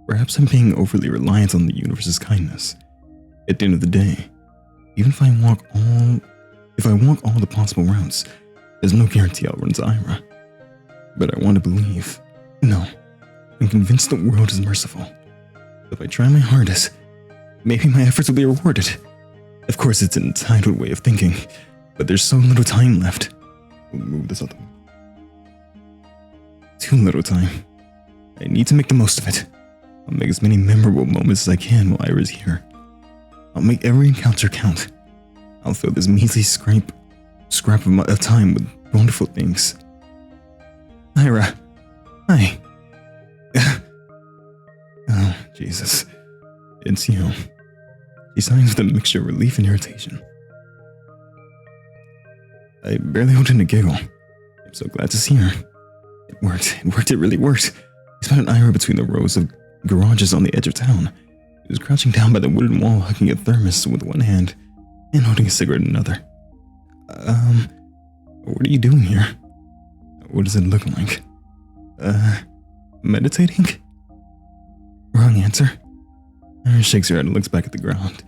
Perhaps I'm being overly reliant on the universe's kindness. At the end of the day, even if I walk all the possible routes, there's no guarantee I'll run into Ira. But I want to believe. No, I'm convinced the world is merciful. If I try my hardest, maybe my efforts will be rewarded. Of course, it's an entitled way of thinking, but there's so little time left. We'll move this other one. Too little time. I need to make the most of it. I'll make as many memorable moments as I can while Ira's here. I'll make every encounter count. I'll fill this measly scrap of time with wonderful things. Ira. Hi. Oh, Jesus. It's you. She sighs with a mixture of relief and irritation. I barely hold in a giggle. I'm so glad to see her. It worked, it really worked. I spotted Ira between the rows of garages on the edge of town. He was crouching down by the wooden wall, hugging a thermos with one hand and holding a cigarette in another. What are you doing here? What does it look like? Meditating? Wrong answer. Ira shakes her head and looks back at the ground.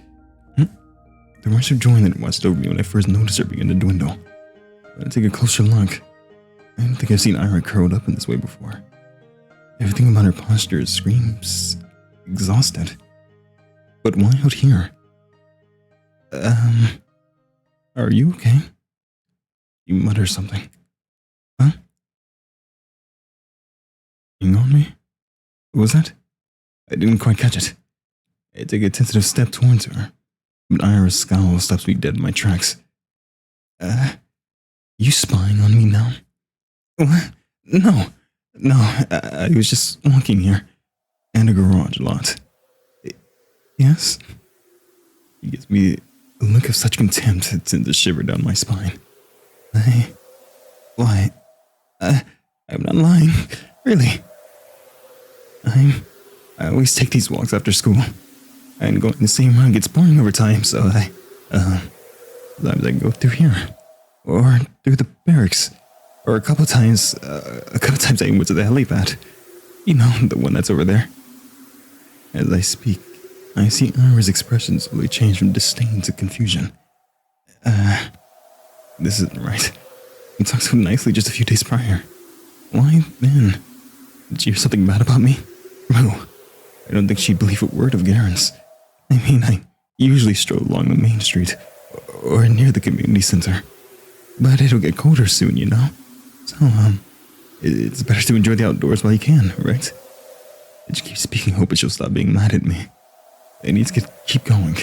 The rush of joy that washed over me when I first noticed her began to dwindle. When I take a closer look, I don't think I've seen Ira curled up in this way before. Everything about her posture screams exhausted. But why out here? Are you okay? You mutter something. Huh? Being on me? What was that? I didn't quite catch it. I take a tentative step towards her, but Ira's scowl stops me dead in my tracks. You spying on me now? What? No, I was just walking here. And a garage lot. Yes? He gives me a look of such contempt it sends a shiver down my spine. Why? I'm not lying. Really. I always take these walks after school. And going the same route gets boring over time, so sometimes I go through here. Or through the barracks. Or a couple times I went to the helipad. You know, the one that's over there. As I speak, I see Ira's expression slowly change from disdain to confusion. This isn't right. We talked so nicely just a few days prior. Why then? Did she hear something bad about me? No, I don't think she'd believe a word of Garen's. I mean, I usually stroll along the main street, or near the community center. But it'll get colder soon, you know? So, it's better to enjoy the outdoors while you can, right? I just keep speaking hope that she'll stop being mad at me. I need to keep going.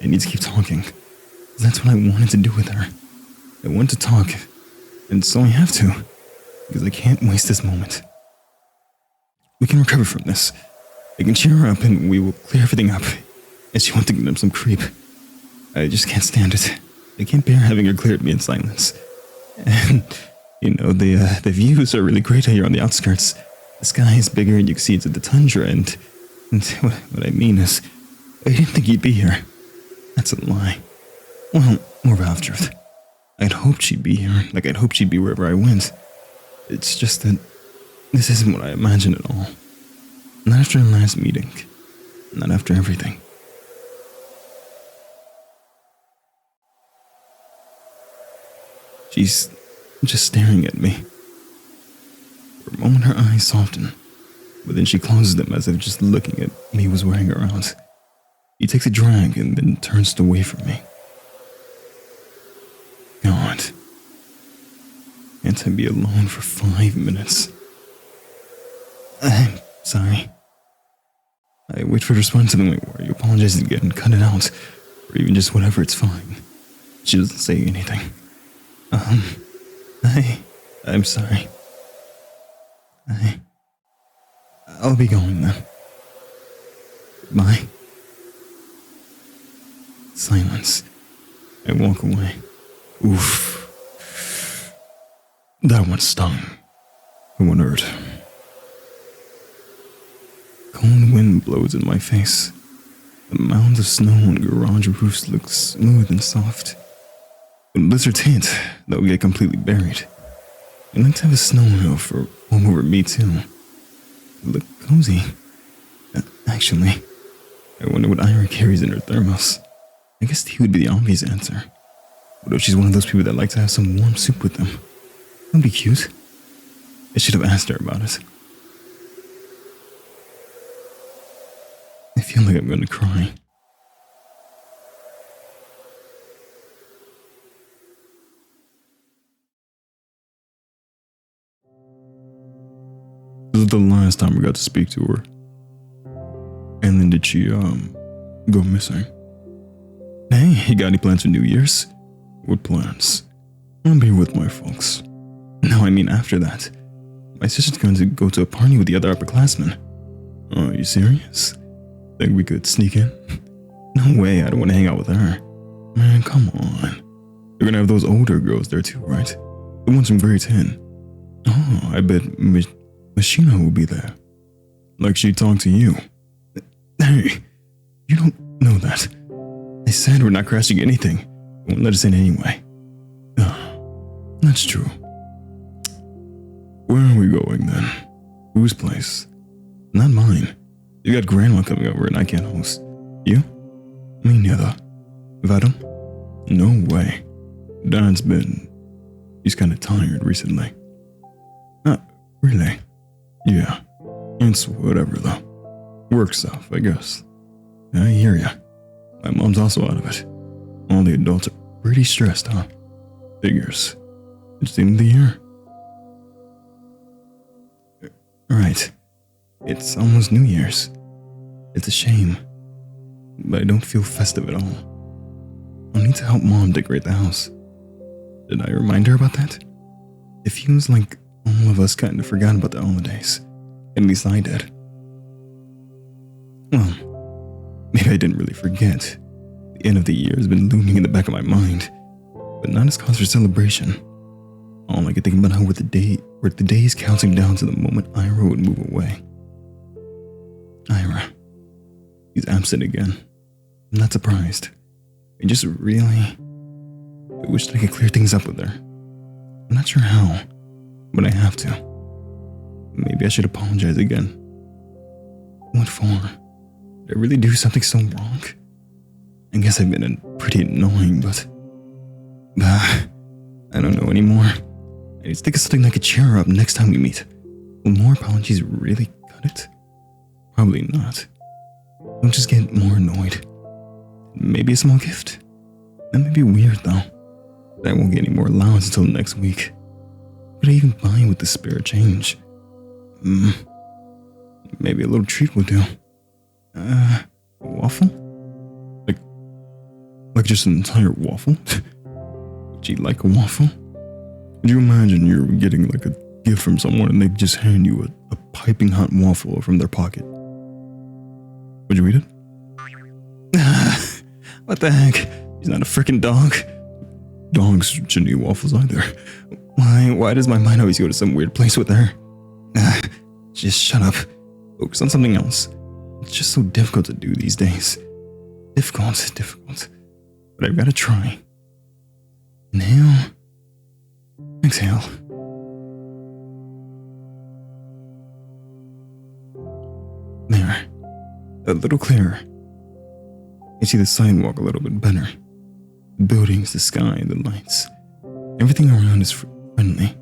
I need to keep talking. That's what I wanted to do with her. I want to talk, and so I have to, because I can't waste this moment. We can recover from this. I can cheer her up and we will clear everything up, as she wants to get up some creep. I just can't stand it. I can't bear having her glare at me in silence. And, you know, the views are really great here on the outskirts. The sky is bigger and you can see into the tundra, and what I mean is, I didn't think you'd be here. That's a lie. Well, more of a half-truth. I'd hoped she'd be here, like I'd hoped she'd be wherever I went. It's just that this isn't what I imagined at all. Not after our last meeting. Not after everything. She's just staring at me. For a moment her eyes soften, but then she closes them as if just looking at me was wearing her out. She takes a drag and then turns away from me. God. Can't I be alone for 5 minutes? I'm sorry. I wait for her to respond to something like, where you apologize again, cut it out, or even just whatever, it's fine. She doesn't say anything. I'm sorry. I'll be going then. Bye. Silence. I walk away. Oof. That one stung. It one hurt. Cold wind blows in my face. The mounds of snow on garage roofs look smooth and soft. When blizzards hit, they'll get completely buried. I'd like to have a snow hill for home over me too. It look cozy. Actually, I wonder what Ira carries in her thermos. I guess tea would be the obvious answer. What if she's one of those people that like to have some warm soup with them? That'd be cute. I should have asked her about it. I feel like I'm gonna cry. This is the last time we got to speak to her. And then did she, go missing? Hey, you got any plans for New Year's? What plans? I'll be with my folks. No, I mean after that. My sister's going to go to a party with the other upperclassmen. Oh, are you serious? Think we could sneak in? No way, I don't want to hang out with her. Man, come on. You're gonna have those older girls there too, right? The ones from grade 10. Oh, I bet Machina will be there. Like she talked to you. Hey, you don't know that. I said we're not crashing anything. They won't let us in anyway. Oh, that's true. Where are we going then? Whose place? Not mine. You got grandma coming over and I can't host. You? Me neither. Vadim? No way. He's kinda tired recently. Really? Yeah. It's whatever, though. Work stuff, I guess. I hear ya. My mom's also out of it. All the adults are pretty stressed, huh? Figures. It's the end of the year. Right. It's almost New Year's. It's a shame. But I don't feel festive at all. I'll need to help Mom decorate the house. Did I remind her about that? It feels like all of us kind of forgot about the holidays. At least I did. Well, maybe I didn't really forget. The end of the year has been looming in the back of my mind, but not as cause for celebration. All I could think about were the days counting down to the moment Ira would move away. Ira. He's absent again. I'm not surprised. I just really... I wish I could clear things up with her. I'm not sure how, but I have to. Maybe I should apologize again. What for? Did I really do something so wrong? I guess I've been pretty annoying, but... I don't know anymore. I need to think of something that could cheer her up next time we meet. Will more apologies really cut it? Probably not. I'll just get more annoyed. Maybe a small gift. That may be weird though. But I won't get any more allowance until next week. Could I even buy with the spare change? Maybe a little treat will do. A waffle? Like just an entire waffle? Would you like a waffle? Could you imagine you're getting like a gift from someone and they just hand you a piping hot waffle from their pocket? Would you eat it? What the heck? He's not a freaking dog. Dogs shouldn't eat waffles either. Why does my mind always go to some weird place with her? Just shut up. Focus on something else. It's just so difficult to do these days. Difficult. But I've got to try. Inhale. Exhale. There. A little clearer. I see the sidewalk a little bit better. The buildings, the sky, the lights. Everything around is friendly.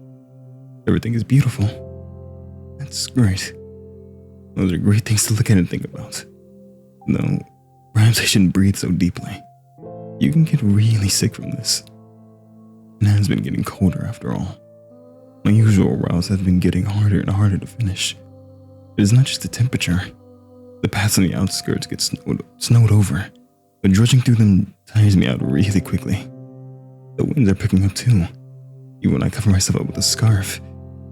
Everything is beautiful. That's great. Those are great things to look at and think about. Though, perhaps I shouldn't breathe so deeply. You can get really sick from this. It has been getting colder after all. My usual routes have been getting harder and harder to finish. It is not just the temperature. The paths on the outskirts get snowed over, but drudging through them tires me out really quickly. The winds are picking up too. Even when I cover myself up with a scarf,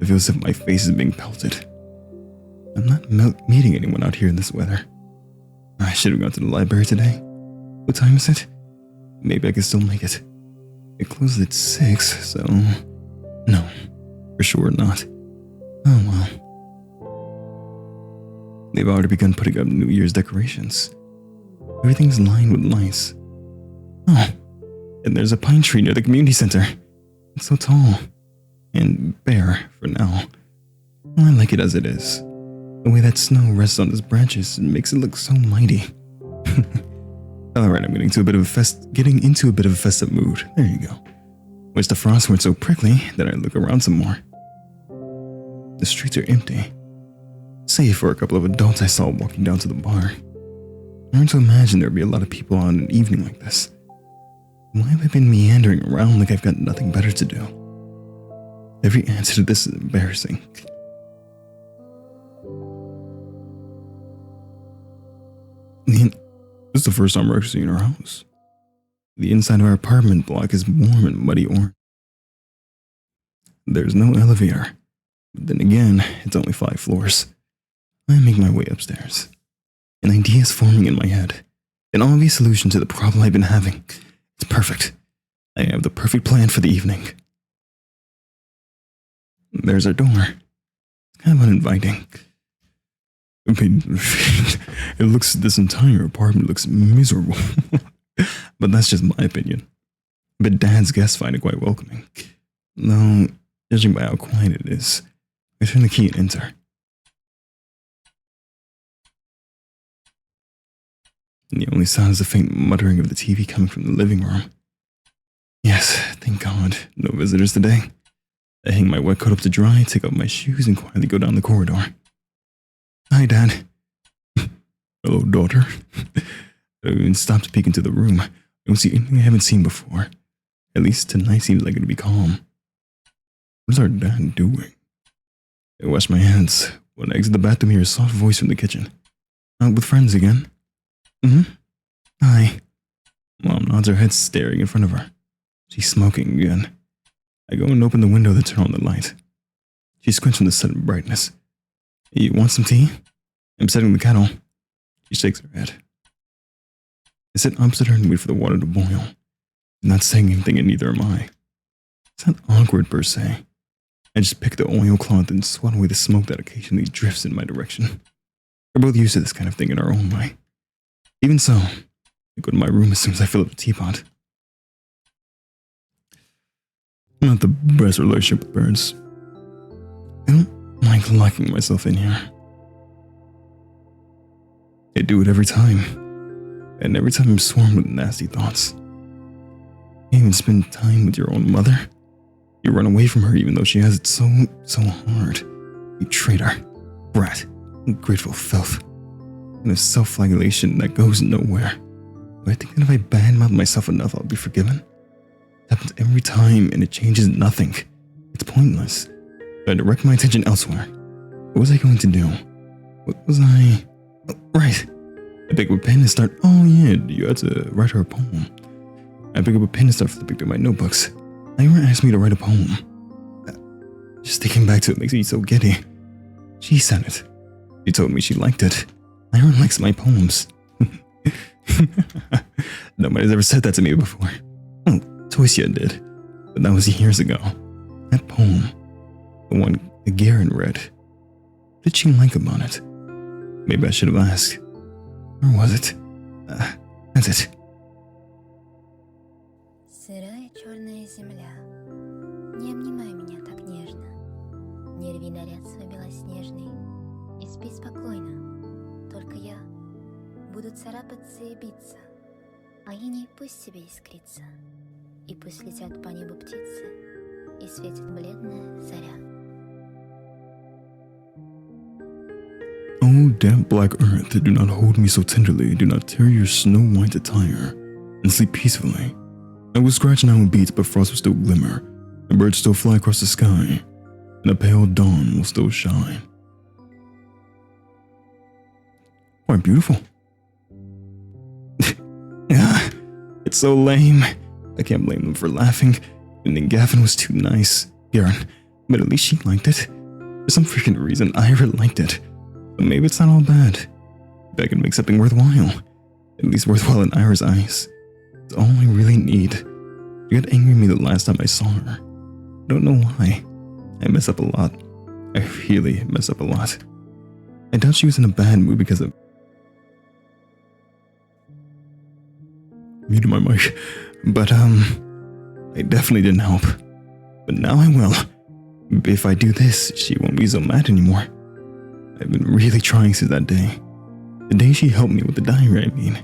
it feels as if my face is being pelted. I'm not meeting anyone out here in this weather. I should have gone to the library today. What time is it? Maybe I can still make it. It closes at 6, so... No, for sure not. Oh well. They've already begun putting up New Year's decorations. Everything's lined with lights. Oh, and there's a pine tree near the community center. It's so tall. And bare, for now. I like it as it is. The way that snow rests on its branches makes it look so mighty. Alright, I'm getting into a bit of a festive mood. There you go. Wish the frost weren't so prickly that I look around some more. The streets are empty. Save for a couple of adults I saw walking down to the bar. I learned to imagine there'd be a lot of people on an evening like this. Why have I been meandering around like I've got nothing better to do? Every answer to this is embarrassing. This is the first time we're actually in our house. The inside of our apartment block is warm and muddy orange. There's no elevator. But then again, it's only 5 floors. I make my way upstairs. An idea is forming in my head. An obvious solution to the problem I've been having. It's perfect. I have the perfect plan for the evening. There's our door. It's kind of uninviting. I mean, this entire apartment looks miserable. But that's just my opinion. But Dad's guests find it quite welcoming. Though, judging by how quiet it is, I turn the key and enter. And the only sound is the faint muttering of the TV coming from the living room. Yes, thank God, no visitors today. I hang my wet coat up to dry, take off my shoes, and quietly go down the corridor. Hi, Dad. Hello, daughter. I even stopped to peek into the room. I don't see anything I haven't seen before. At least tonight seems like it'll be calm. What is our dad doing? I wash my hands. When I exit the bathroom, hear a soft voice from the kitchen. Out with friends again? Mm-hmm. Hi. Mom nods her head, staring in front of her. She's smoking again. I go and open the window to turn on the light. She squints from the sudden brightness. You want some tea? I'm setting the kettle. She shakes her head. I sit opposite her and wait for the water to boil. Not saying anything, and neither am I. It's not awkward per se. I just pick the oilcloth and swat away the smoke that occasionally drifts in my direction. We're both used to this kind of thing in our own way. Even so, I go to my room as soon as I fill up the teapot. Not the best relationship with birds. I don't like locking myself in here. I do it every time. And every time I'm swarmed with nasty thoughts. You even spend time with your own mother. You run away from her even though she has it so hard. You traitor, brat, ungrateful filth. And a self-flagellation that goes nowhere. But I think that if I badmouth myself enough, I'll be forgiven. It happens every time and it changes nothing. It's pointless. I direct my attention elsewhere. What was I going to do? What was I... Oh, right. I pick up a pen and start... Oh yeah, you had to write her a poem. I pick up a pen and start flipping through my notebooks. Ira asked me to write a poem. Just thinking back to it makes me so giddy. She said it. She told me she liked it. Ira likes my poems. Nobody's ever said that to me before. Oh, Toysia did. But that was years ago. That poem. The one that Garen read. What did she like about it? Maybe I should have asked. Or was it? That's it. Сырая черная земля, не обнимай меня так нежно, не рви наряд свой белоснежный, и спи спокойно, только я буду царапаться и биться, а иней пусть себе искрится, и пусть летят по небу птицы, и светит бледная заря. Oh, damp black earth, do not hold me so tenderly, do not tear your snow-white attire, and sleep peacefully. I will scratch now and beat, but frost will still glimmer, and birds still fly across the sky, and a pale dawn will still shine. Quite beautiful. It's so lame. I can't blame them for laughing. And then Gavin was too nice. Garen, but at least she liked it. For some freaking reason, Ira liked it. But maybe it's not all bad. Maybe I can make something worthwhile. At least worthwhile in Ira's eyes. It's all I really need. She got angry at me the last time I saw her. I don't know why. I mess up a lot. I really mess up a lot. I doubt she was in a bad mood because of... Muted my mic. But, I definitely didn't help. But now I will. If I do this, she won't be so mad anymore. I've been really trying since that day. The day she helped me with the diary, I mean.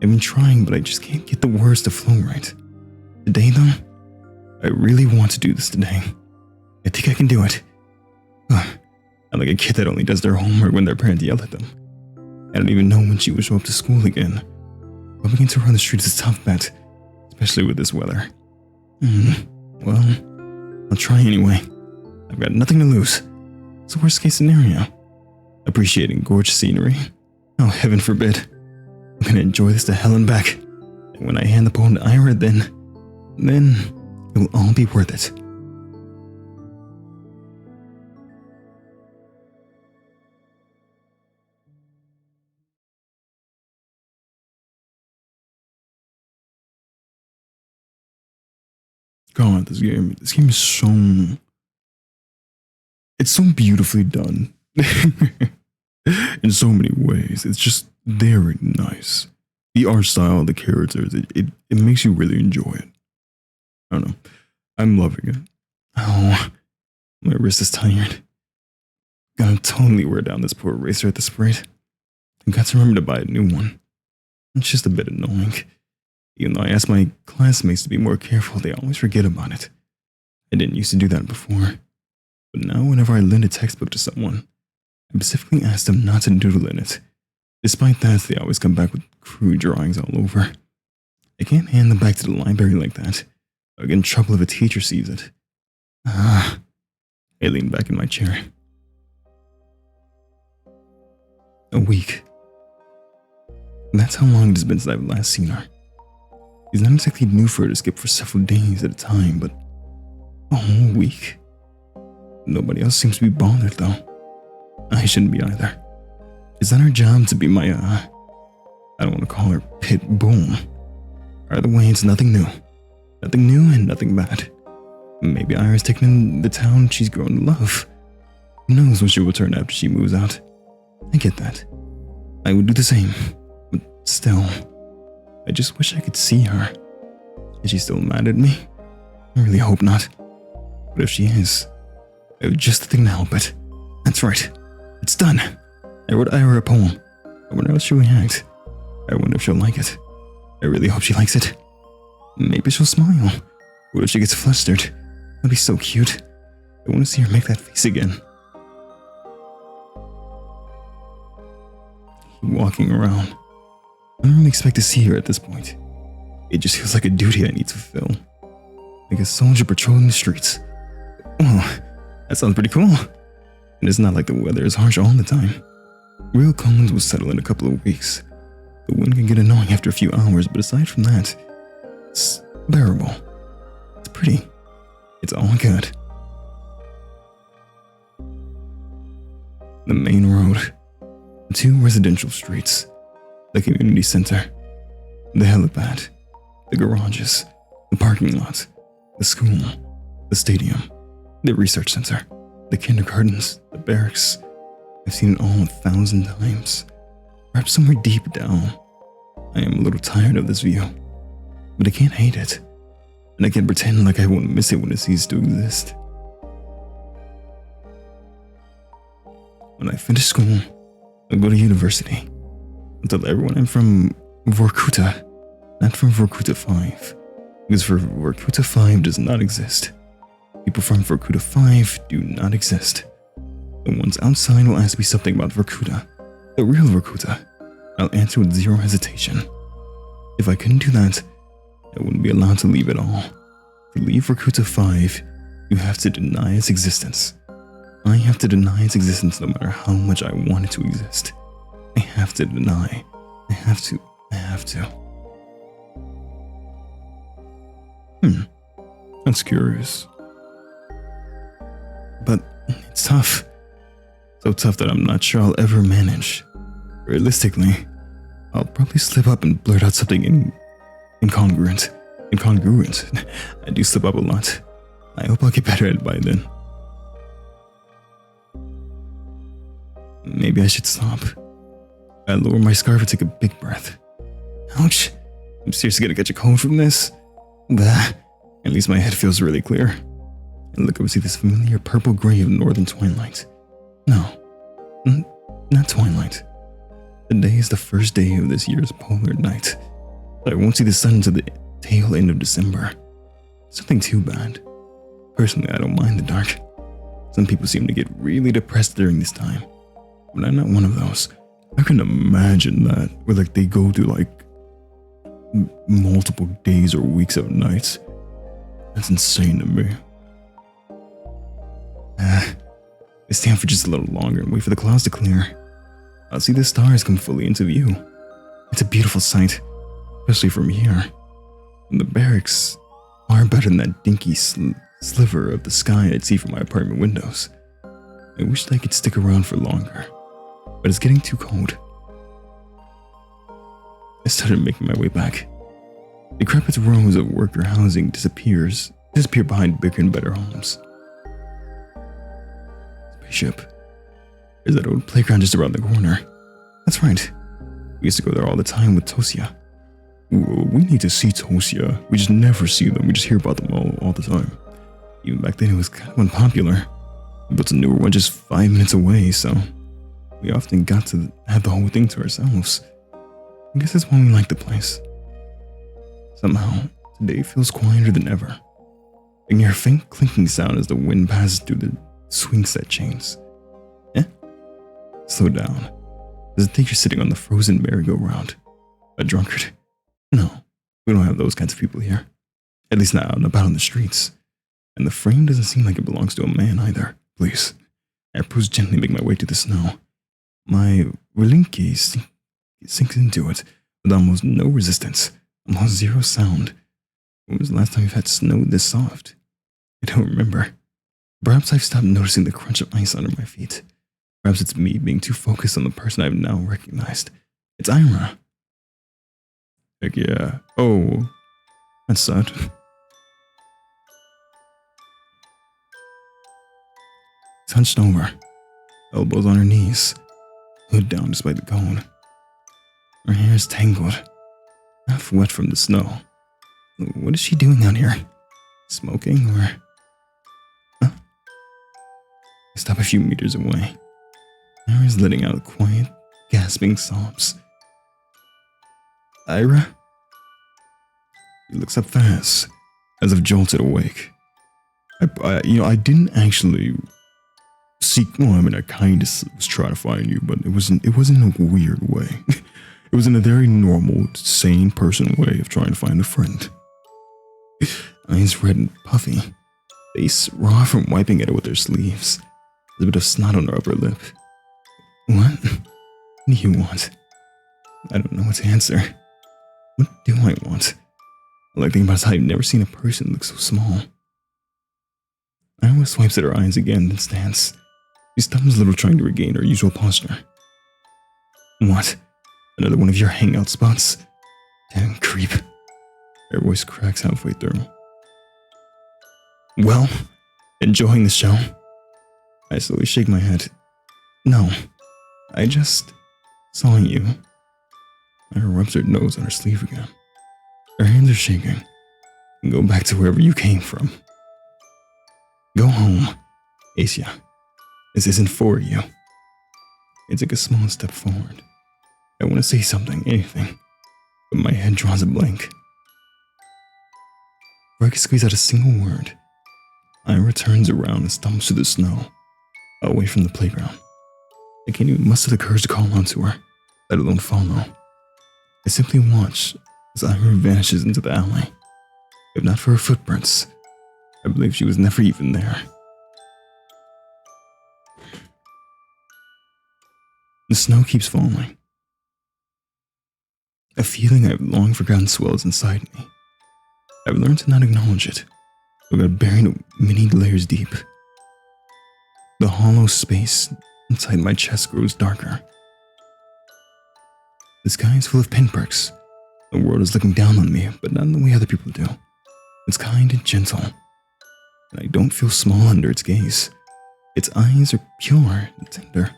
I've been trying, but I just can't get the words to flow right. Today, though, I really want to do this today. I think I can do it. I'm like a kid that only does their homework when their parents yell at them. I don't even know when she will show up to school again. Bumping into her on the street is a tough bet, especially with this weather. Well, I'll try anyway. I've got nothing to lose. It's the worst case scenario. Appreciating gorgeous scenery? Oh, heaven forbid. I'm gonna enjoy this to hell and back. And when I hand the poem to Ira, then it will all be worth it. God, this game is so... It's so beautifully done. In so many ways. It's just very nice. The art style, the characters, it makes you really enjoy it. I don't know. I'm loving it. Oh, my wrist is tired. Gotta totally wear down this poor eraser at this rate. I got to remember to buy a new one. It's just a bit annoying. Even though I asked my classmates to be more careful, they always forget about it. I didn't used to do that before. But now whenever I lend a textbook to someone, I specifically asked them not to doodle in it. Despite that, they always come back with crude drawings all over. I can't hand them back to the library like that. I'll get in trouble if a teacher sees it. I leaned back in my chair. A week. That's how long it has been since I've last seen her. It's not exactly new for her to skip for several days at a time, but a whole week. Nobody else seems to be bothered, though. I shouldn't be either. It's not her job to be my, I don't want to call her pit bull. Either way, it's nothing new. Nothing new and nothing bad. Maybe Ira's taken in the town she's grown to love. Who knows what she will turn after she moves out. I get that. I would do the same. But still, I just wish I could see her. Is she still mad at me? I really hope not. But if she is, I have just the thing to help it. That's right. It's done. I wrote Ira a poem. I wonder how she'll react. I wonder if she'll like it. I really hope she likes it. Maybe she'll smile. What if she gets flustered? That'd be so cute. I want to see her make that face again. Walking around. I don't really expect to see her at this point. It just feels like a duty I need to fulfill. Like a soldier patrolling the streets. Oh, that sounds pretty cool. And it's not like the weather is harsh all the time. Real cold will settle in a couple of weeks. The wind can get annoying after a few hours, but aside from that, it's bearable. It's pretty. It's all good. The main road. 2 residential streets. The community center. The helipad. The garages. The parking lot. The school. The stadium. The research center. The kindergartens. The barracks. I've seen it all 1,000 times. Perhaps somewhere deep down, I am a little tired of this view. But I can't hate it. And I can't pretend like I won't miss it when it ceases to exist. When I finish school, I'll go to university. I'll tell everyone I'm from Vorkuta, not from Vorkuta 5. Because Vorkuta 5 does not exist. People from Vorkuta 5 do not exist. The ones outside will ask me something about Vorkuta, the real Vorkuta. I'll answer with zero hesitation. If I couldn't do that, I wouldn't be allowed to leave at all. To leave Vorkuta 5, you have to deny its existence. I have to deny its existence no matter how much I want it to exist. I have to deny. I have to. That's curious. But it's tough. So tough that I'm not sure I'll ever manage. Realistically, I'll probably slip up and blurt out something incongruent. I do slip up a lot. I hope I'll get better at it by then. Maybe I should stop. I lower my scarf and take a big breath. Ouch. I'm seriously gonna catch a cold from this? Bah. At least my head feels really clear. And look up and see this familiar purple gray of northern twilight. No, not twilight. The day is the first day of this year's polar night. But I won't see the sun until the tail end of December. Something too bad. Personally, I don't mind the dark. Some people seem to get really depressed during this time. But I'm not one of those. I can imagine that, where like they go through like multiple days or weeks of nights. That's insane to me. I stay on for just a little longer and wait for the clouds to clear. I'll see the stars come fully into view. It's a beautiful sight, especially from here. And the barracks are better than that dinky sliver of the sky I'd see from my apartment windows. I wished I could stick around for longer, but it's getting too cold. I started making my way back. Decrepit rows of worker housing disappear behind bigger and better homes. Spaceship. There's that old playground just around the corner. That's right. We used to go there all the time with Tosia. We need to see Tosia. We just never see them. We just hear about them all the time. Even back then it was kind of unpopular. We built a newer one just 5 minutes away, so we often got to have the whole thing to ourselves. I guess that's why we like the place. Somehow, today feels quieter than ever. I can hear a faint clinking sound as the wind passes through the swing set chains. Slow down. Does it think you're sitting on the frozen merry-go-round? A drunkard? No, we don't have those kinds of people here. At least not out and about on the streets. And the frame doesn't seem like it belongs to a man either. Please. I propose gently make my way to the snow. My relinki sinks into it with almost no resistance, almost zero sound. When was the last time you've had snow this soft? I don't remember. Perhaps I've stopped noticing the crunch of ice under my feet. Perhaps it's me being too focused on the person I've now recognized. It's Ira. Heck yeah. Oh, that's sad. Hunched over, elbows on her knees, hood down despite the cold. Her hair is tangled, half wet from the snow. What is she doing out here? Smoking or... Huh? I stop a few meters away. Ira is letting out quiet, gasping sobs. Ira? He looks up fast, as if jolted awake. I didn't actually seek. Well, I mean, I kind of was trying to find you, but it wasn't in a weird way. It was in a very normal, sane person way of trying to find a friend. Eyes red and puffy, face raw from wiping at it with her sleeves. There's a bit of snot on her upper lip. What? What do you want? I don't know what to answer. What do I want? I like thinking about how I've never seen a person look so small. Ira swipes at her eyes again, then stands. She stumbles a little, trying to regain her usual posture. What? Another one of your hangout spots? Damn creep. Her voice cracks halfway through. Well, enjoying the show? I slowly shake my head. No, I just saw you. Ira rubs her nose on her sleeve again. Her hands are shaking. Go back to wherever you came from. Go home, Asya. This isn't for you. I take a small step forward. I want to say something, anything, but my head draws a blank. Before I can squeeze out a single word, Ira turns around and stumbles through the snow, away from the playground. I can't even muster the courage to call onto her, let alone follow. I simply watch as Ira vanishes into the alley. If not for her footprints, I believe she was never even there. The snow keeps falling. A feeling I've long forgotten swells inside me. I've learned to not acknowledge it, but got buried many layers deep. The hollow space inside my chest grows darker. The sky is full of pinpricks. The world is looking down on me, but not in the way other people do. It's kind and gentle, and I don't feel small under its gaze. Its eyes are pure and tender.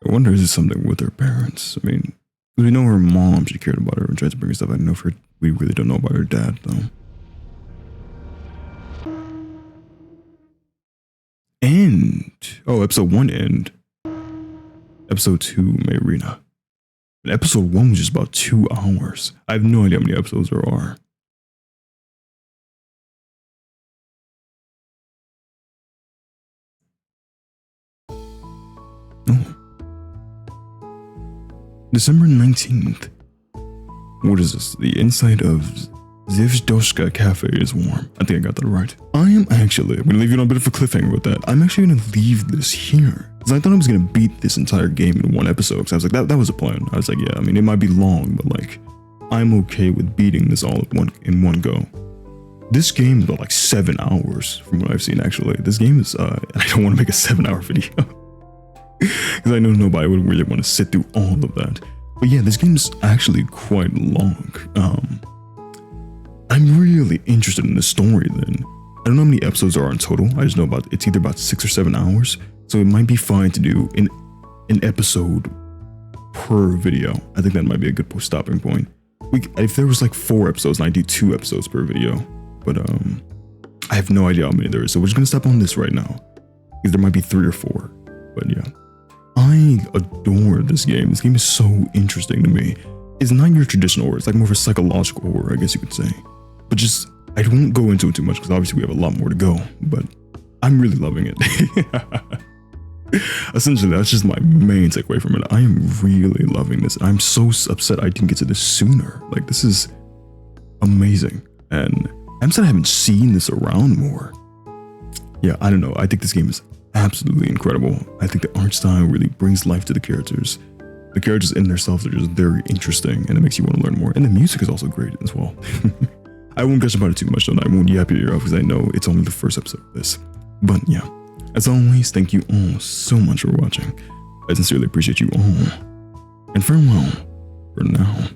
I wonder, is it something with her parents? I mean, we know her mom, she cared about her and tried to bring her stuff. I know we really don't know about her dad, though. And, episode 1 end. Episode 2, Marina. And episode 1 was just about 2 hours. I have no idea how many episodes there are. Oh. December 19th. What is this? The inside of Z.A.T.O Cafe is warm. I think I got that right. I'm going to leave you on a bit of a cliffhanger with that. I'm actually going to leave this here. Because I thought I was going to beat this entire game in one episode. Because I was like, that was a plan. I was like, yeah, I mean, it might be long, but like, I'm okay with beating this all in one go. This game is about like 7 hours from what I've seen, actually. This game is, and I don't want to make a 7-hour video. Because I know nobody would really want to sit through all of that. But yeah, this game's actually quite long. I'm really interested in the story then. I don't know how many episodes there are in total. I just know it's either about 6 or 7 hours. So it might be fine to do an episode per video. I think that might be a good stopping point. If there was like 4 episodes, and I do 2 episodes per video. But I have no idea how many there is. So we're just going to stop on this right now. Because there might be 3 or 4. But yeah. I adore this game. This game is so interesting to me. It's not your traditional horror. It's like more of a psychological horror, I guess you could say. But just, I won't go into it too much because obviously we have a lot more to go, but I'm really loving it. Essentially, that's just my main takeaway from it. I am really loving this. I'm so upset I didn't get to this sooner. Like, this is amazing. And I'm sad I haven't seen this around more. Yeah, I don't know. I think this game is absolutely incredible. I think the art style really brings life to the characters. The characters in themselves are just very interesting, and it makes you want to learn more. And the music is also great as well. I won't gush about it too much, though. I won't yap your ear off because I know it's only the first episode of this. But yeah, as always, thank you all so much for watching. I sincerely appreciate you all. And farewell for now.